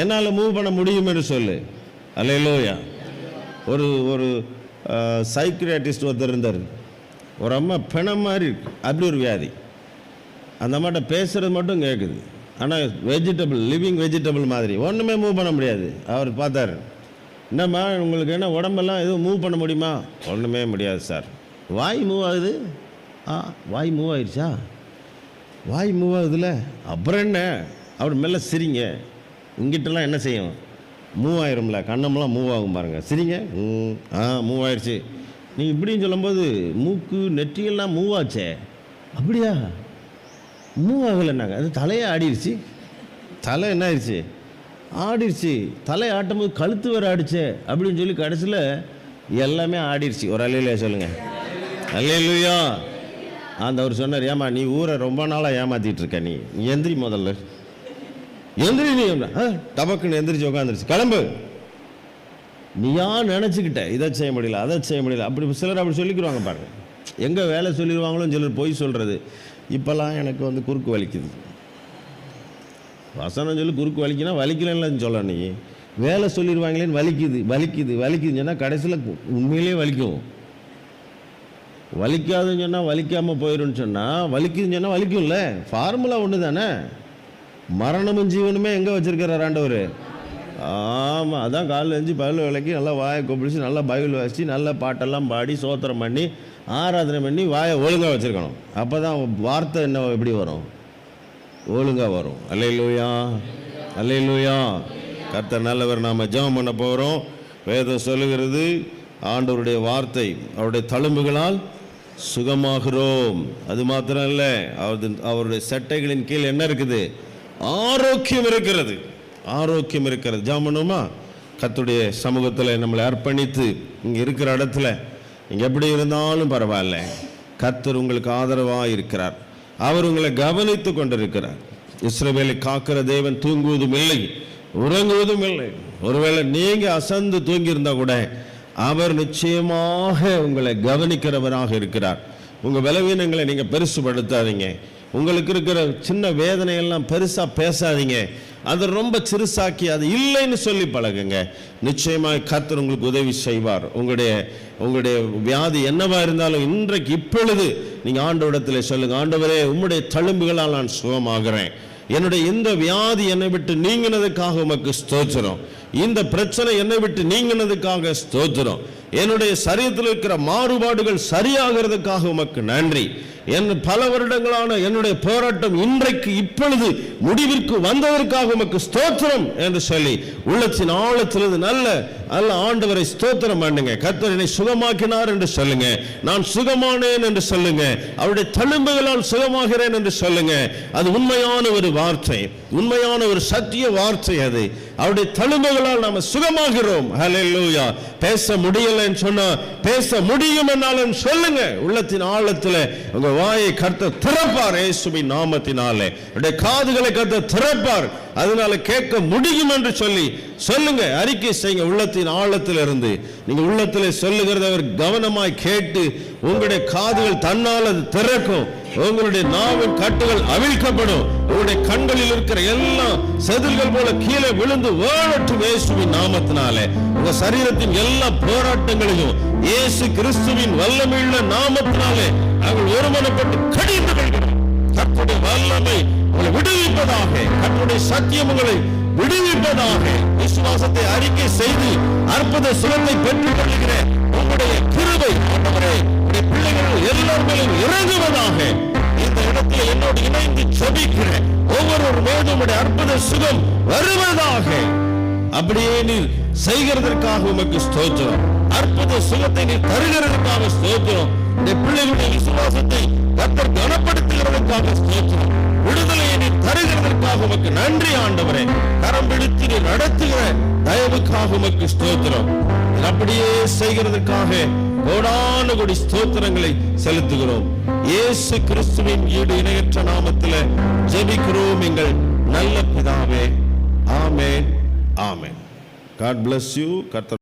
என்னால் மூவ் பண்ண முடியும் என்று சொல்லு. அல்லேலூயா. ஒரு சைக்கியாட்ரிஸ்ட் ஒருத்தர் இருந்தார். ஒரு அம்மா பிணம் மாதிரி இருக்கு, அப்படி ஒரு வியாதி. அந்த அம்மாட்ட பேசுகிறது மட்டும் கேட்குது. ஆனால் வெஜிடபிள், லிவிங் வெஜிடபிள் மாதிரி ஒன்றுமே மூவ் பண்ண முடியாது. அவர் பார்த்தார், என்னம்மா உங்களுக்கு என்ன உடம்பெல்லாம் எதுவும் மூவ் பண்ண முடியுமா? ஒன்றுமே முடியாது சார். வாய் மூவ் ஆகுது. வாய் மூவ் ஆயிடுச்சா? வாய் மூவ் ஆகுதுல்ல, அப்புறம் என்ன? அப்படி மெல்ல சிரிங்க. இங்கிட்டலாம் என்ன செய்யும்? மூவ் ஆயிரும்ல, கண்ணமெல்லாம் மூவ் ஆகும் பாருங்கள். சிரிங்க. மூவ் ஆயிடுச்சு. நீங்கள் இப்படின்னு சொல்லும்போது மூக்கு நெற்றியெல்லாம் மூவ் ஆச்சே. அப்படியா? மூவ் ஆகலைன்னாங்க. அது தலையே ஆடிடுச்சு. தலை என்ன ஆயிடுச்சு? ஆடிடுச்சு. தலை ஆட்டும் போது கழுத்து வேறு ஆடிச்சே அப்படின்னு சொல்லி கடைசியில் எல்லாமே ஆடிடுச்சு. ஒரு அல்லேலூயா சொல்லுங்கள். அல்லேலூயா. அவர் சொன்னார், ஏமா நீ ஊரை ரொம்ப நாளாக ஏமாற்றிட்டு இருக்க, நீ எந்திரி, முதல்ல எந்திரி. நீ டபக்குன்னு எந்திரிச்சு உட்காந்துருச்சு. கிளம்பு. நீயா நினச்சிக்கிட்ட இதை செய்ய முடியல, அதை செய்ய முடியல. அப்படி சிலர் அப்படி சொல்லிக்கிறாங்க பாருங்க. எங்கே வேலை சொல்லிடுவாங்களும் சிலர் பொய் சொல்கிறது. இப்போல்லாம் எனக்கு குறுக்கு வலிக்குது. வசனம் சொல்லி குறுக்கு வலிக்குன்னா வலிக்கலன்னு சொல்ல. நீ வேலை சொல்லிடுவாங்களேன்னு வலிக்குதுன்னு சொன்னால் கடைசியில் உண்மையிலே வலிக்கும். வலிக்காதுன்னு சொன்னால் வலிக்காமல் போயிடும்னு சொன்னால், வலிக்குதுன்னு சொன்னால் வலிக்கும்ல. ஃபார்முலா ஒன்று தானே. மரணமும் ஜீவனுமே எங்கே வச்சுருக்கிறார் ஆண்டவர்? ஆமாம். அதான் காலையில் எழுந்து பகல் விளக்கி நல்லா வாயை கொப்பிடிச்சு நல்லா பைபிள் வாசித்து நல்ல பாட்டெல்லாம் பாடி சோத்திரம் பண்ணி ஆராதனை பண்ணி வாயை ஒழுங்காக வச்சுருக்கணும். அப்போ தான் வார்த்தை என்ன எப்படி வரும்? ஒழுங்காக வரும். அல்லேலூயா, அல்லேலூயா. கர்த்தர் நல்லவர். நாம் ஜெபம் பண்ண போகிறோம். வேதம் சொல்லுகிறது, ஆண்டவருடைய வார்த்தை அவருடைய தழும்புகளால் சுகமாகிறோம். அது மாத்திரம் இல்லை, அவருடைய சட்டைகளின் கீழ் என்ன இருக்குது? ஆரோக்கியம் இருக்கிறது. ஆரோக்கியம் இருக்கிறது. ஜாமனுமா கர்த்தருடைய சமூகத்தில் நம்மளை அர்ப்பணித்து இங்கே இருக்கிற இடத்துல நீங்கள் எப்படி இருந்தாலும் பரவாயில்ல, கர்த்தர் உங்களுக்கு ஆதரவாக இருக்கிறார். அவர் உங்களை கவனித்து கொண்டிருக்கிறார். இஸ்ரவேலை காக்கிற தேவன் தூங்குவதும் இல்லை, உறங்குவதும் இல்லை. ஒருவேளை நீங்கள் அசந்து தூங்கியிருந்தா கூட அவர் நிச்சயமாக உங்களை கவனிக்கிறவராக இருக்கிறார். உங்கள் பலவீனங்களை நீங்கள் பெருசுபடுத்தாதீங்க. உங்களுக்கு இருக்கிற சின்ன வேதனையெல்லாம் பெருசாக பேசாதீங்க. அதை ரொம்ப சிறுசாக்கி அது இல்லைன்னு சொல்லி பழகுங்க. நிச்சயமாக கர்த்தர் உங்களுக்கு உதவி செய்வார். உங்களுடைய வியாதி என்னவா இருந்தாலும் இன்றைக்கு இப்பொழுது நீங்கள் ஆண்டவரிடத்தில் சொல்லுங்க, ஆண்டவரே உம்முடைய தழும்புகளால் நான் சுகமாகிறேன். என்னுடைய இந்த வியாதி என்னை விட்டு நீங்கினதுக்காக உமக்கு ஸ்தோத்திரம். இந்த பிரச்சனை என்னை விட்டு நீங்கினதுக்காக ஸ்தோத்திரம். என்னுடைய சரீரத்தில் இருக்கிற மாறுபாடுகள் சரியாகிறதுக்காக உமக்கு நன்றி. பல வருடங்களான என்னுடைய போராட்டம் இன்றைக்கு இப்பொழுது முடிவிற்கு வந்ததற்காக உமக்கு ஸ்தோத்திரம் என்று சொல்லி உள்ளத்தின் ஆழத்திலிருந்து நல்ல ஆண்டவரை ஸ்தோத்திரம் பண்ணுங்க. கர்த்தர் என்னை சுகமாக்கினார் என்று சொல்லுங்க. நான் சுகமானேன் என்று சொல்லுங்க. அவருடைய தழும்புகளால் சுகமாகிறேன் என்று சொல்லுங்க. அது உண்மையான ஒரு வார்த்தை, உண்மையான ஒரு சத்திய வார்த்தை. அது அவருடைய தழும்புகளால் நாம சுகமாகிறோம். ஹல்லேலூயா. பேச முடியலன்னு சொன்னா பேச முடியும் என்னாலும் சொல்லுங்க. உள்ளத்தின் ஆழத்தில் உங்க வாயை கர்த்தர் திறப்பார். இயேசுவின் நாமத்தினாலே உடைய காதுகளை கர்த்தர் திறப்பார். அதனால கேட்க முடியும் என்று சொல்லி சொல்லுங்க, அறிக்கை செய்யுங்க. உள்ளத்தின் ஆழத்தில் இருந்து நீங்க உள்ளத்தில் சொல்லுகிறத அவர் கவனமாய் கேட்டு உங்களுடைய காதுகள் தன்னால் அது திறக்கும். உங்களுடைய நாவின் கட்டுகள் அவிழ்க்கப்படும். உங்களுடைய கண்களில் இருக்கிற எல்லாம் செதில்கள் போல கீழே விழுந்து ஓடட்டும் இயேசுவின் நாமத்தினாலே. உங்க சரீரத்தின் எல்லா போராட்டங்களையும் இயேசு கிறிஸ்துவின் வல்லமையுள்ள நாமத்தினாலே நாங்கள் ஒருமனப்பட்டு கடிந்து கொள்கிறோம். கர்த்தருடைய வல்லமை உங்களை விடுவிப்பதாக, கர்த்தருடைய சத்தியம் உங்களை விடுவிப்பதாக. விசுவாசத்தை அறிக்கை செய்து அற்புத சுகத்தை பெற்றுக் கொள்கிற உங்களுடைய கிருபை ஆண்டவரே உங்களுடைய பிள்ளைகள் எல்லாரும் இறங்குவதாக. இந்த இடத்தில் என்னோடு இணைந்து ஜெபிக்கிற ஒவ்வொரு மேலும் அற்புத சுகம் வருவதாக. அப்படியே நீர் செய்கிறதற்காக உமக்கு ஸ்தோத்திரம். அற்புத சுகத்தை நீர் தருகிறதற்காக ஸ்தோத்திரம். இந்த பிள்ளைகளுடைய விசுவாசத்தை கர்த்தர் கனப்படுத்துகிறதற்காக ஸ்தோத்திரம். விடுதலையை நீர் தருகிறதற்காக உமக்கு நன்றி ஆண்டவரே. கரம் பிடித்து நீர் நடத்துகிற தயவுக்காக உமக்கு ஸ்தோத்திரம். அப்படியே செய்கிறதற்காக கோடான கோடி ஸ்தோத்திரங்களை செலுத்துகிறோம். இயேசு கிறிஸ்துவின் ஈடு இணையற்ற நாமத்தில் ஜெபிக்கிறோம் எங்கள் நல்ல பிதாவே. ஆமென், ஆமென். God bless you.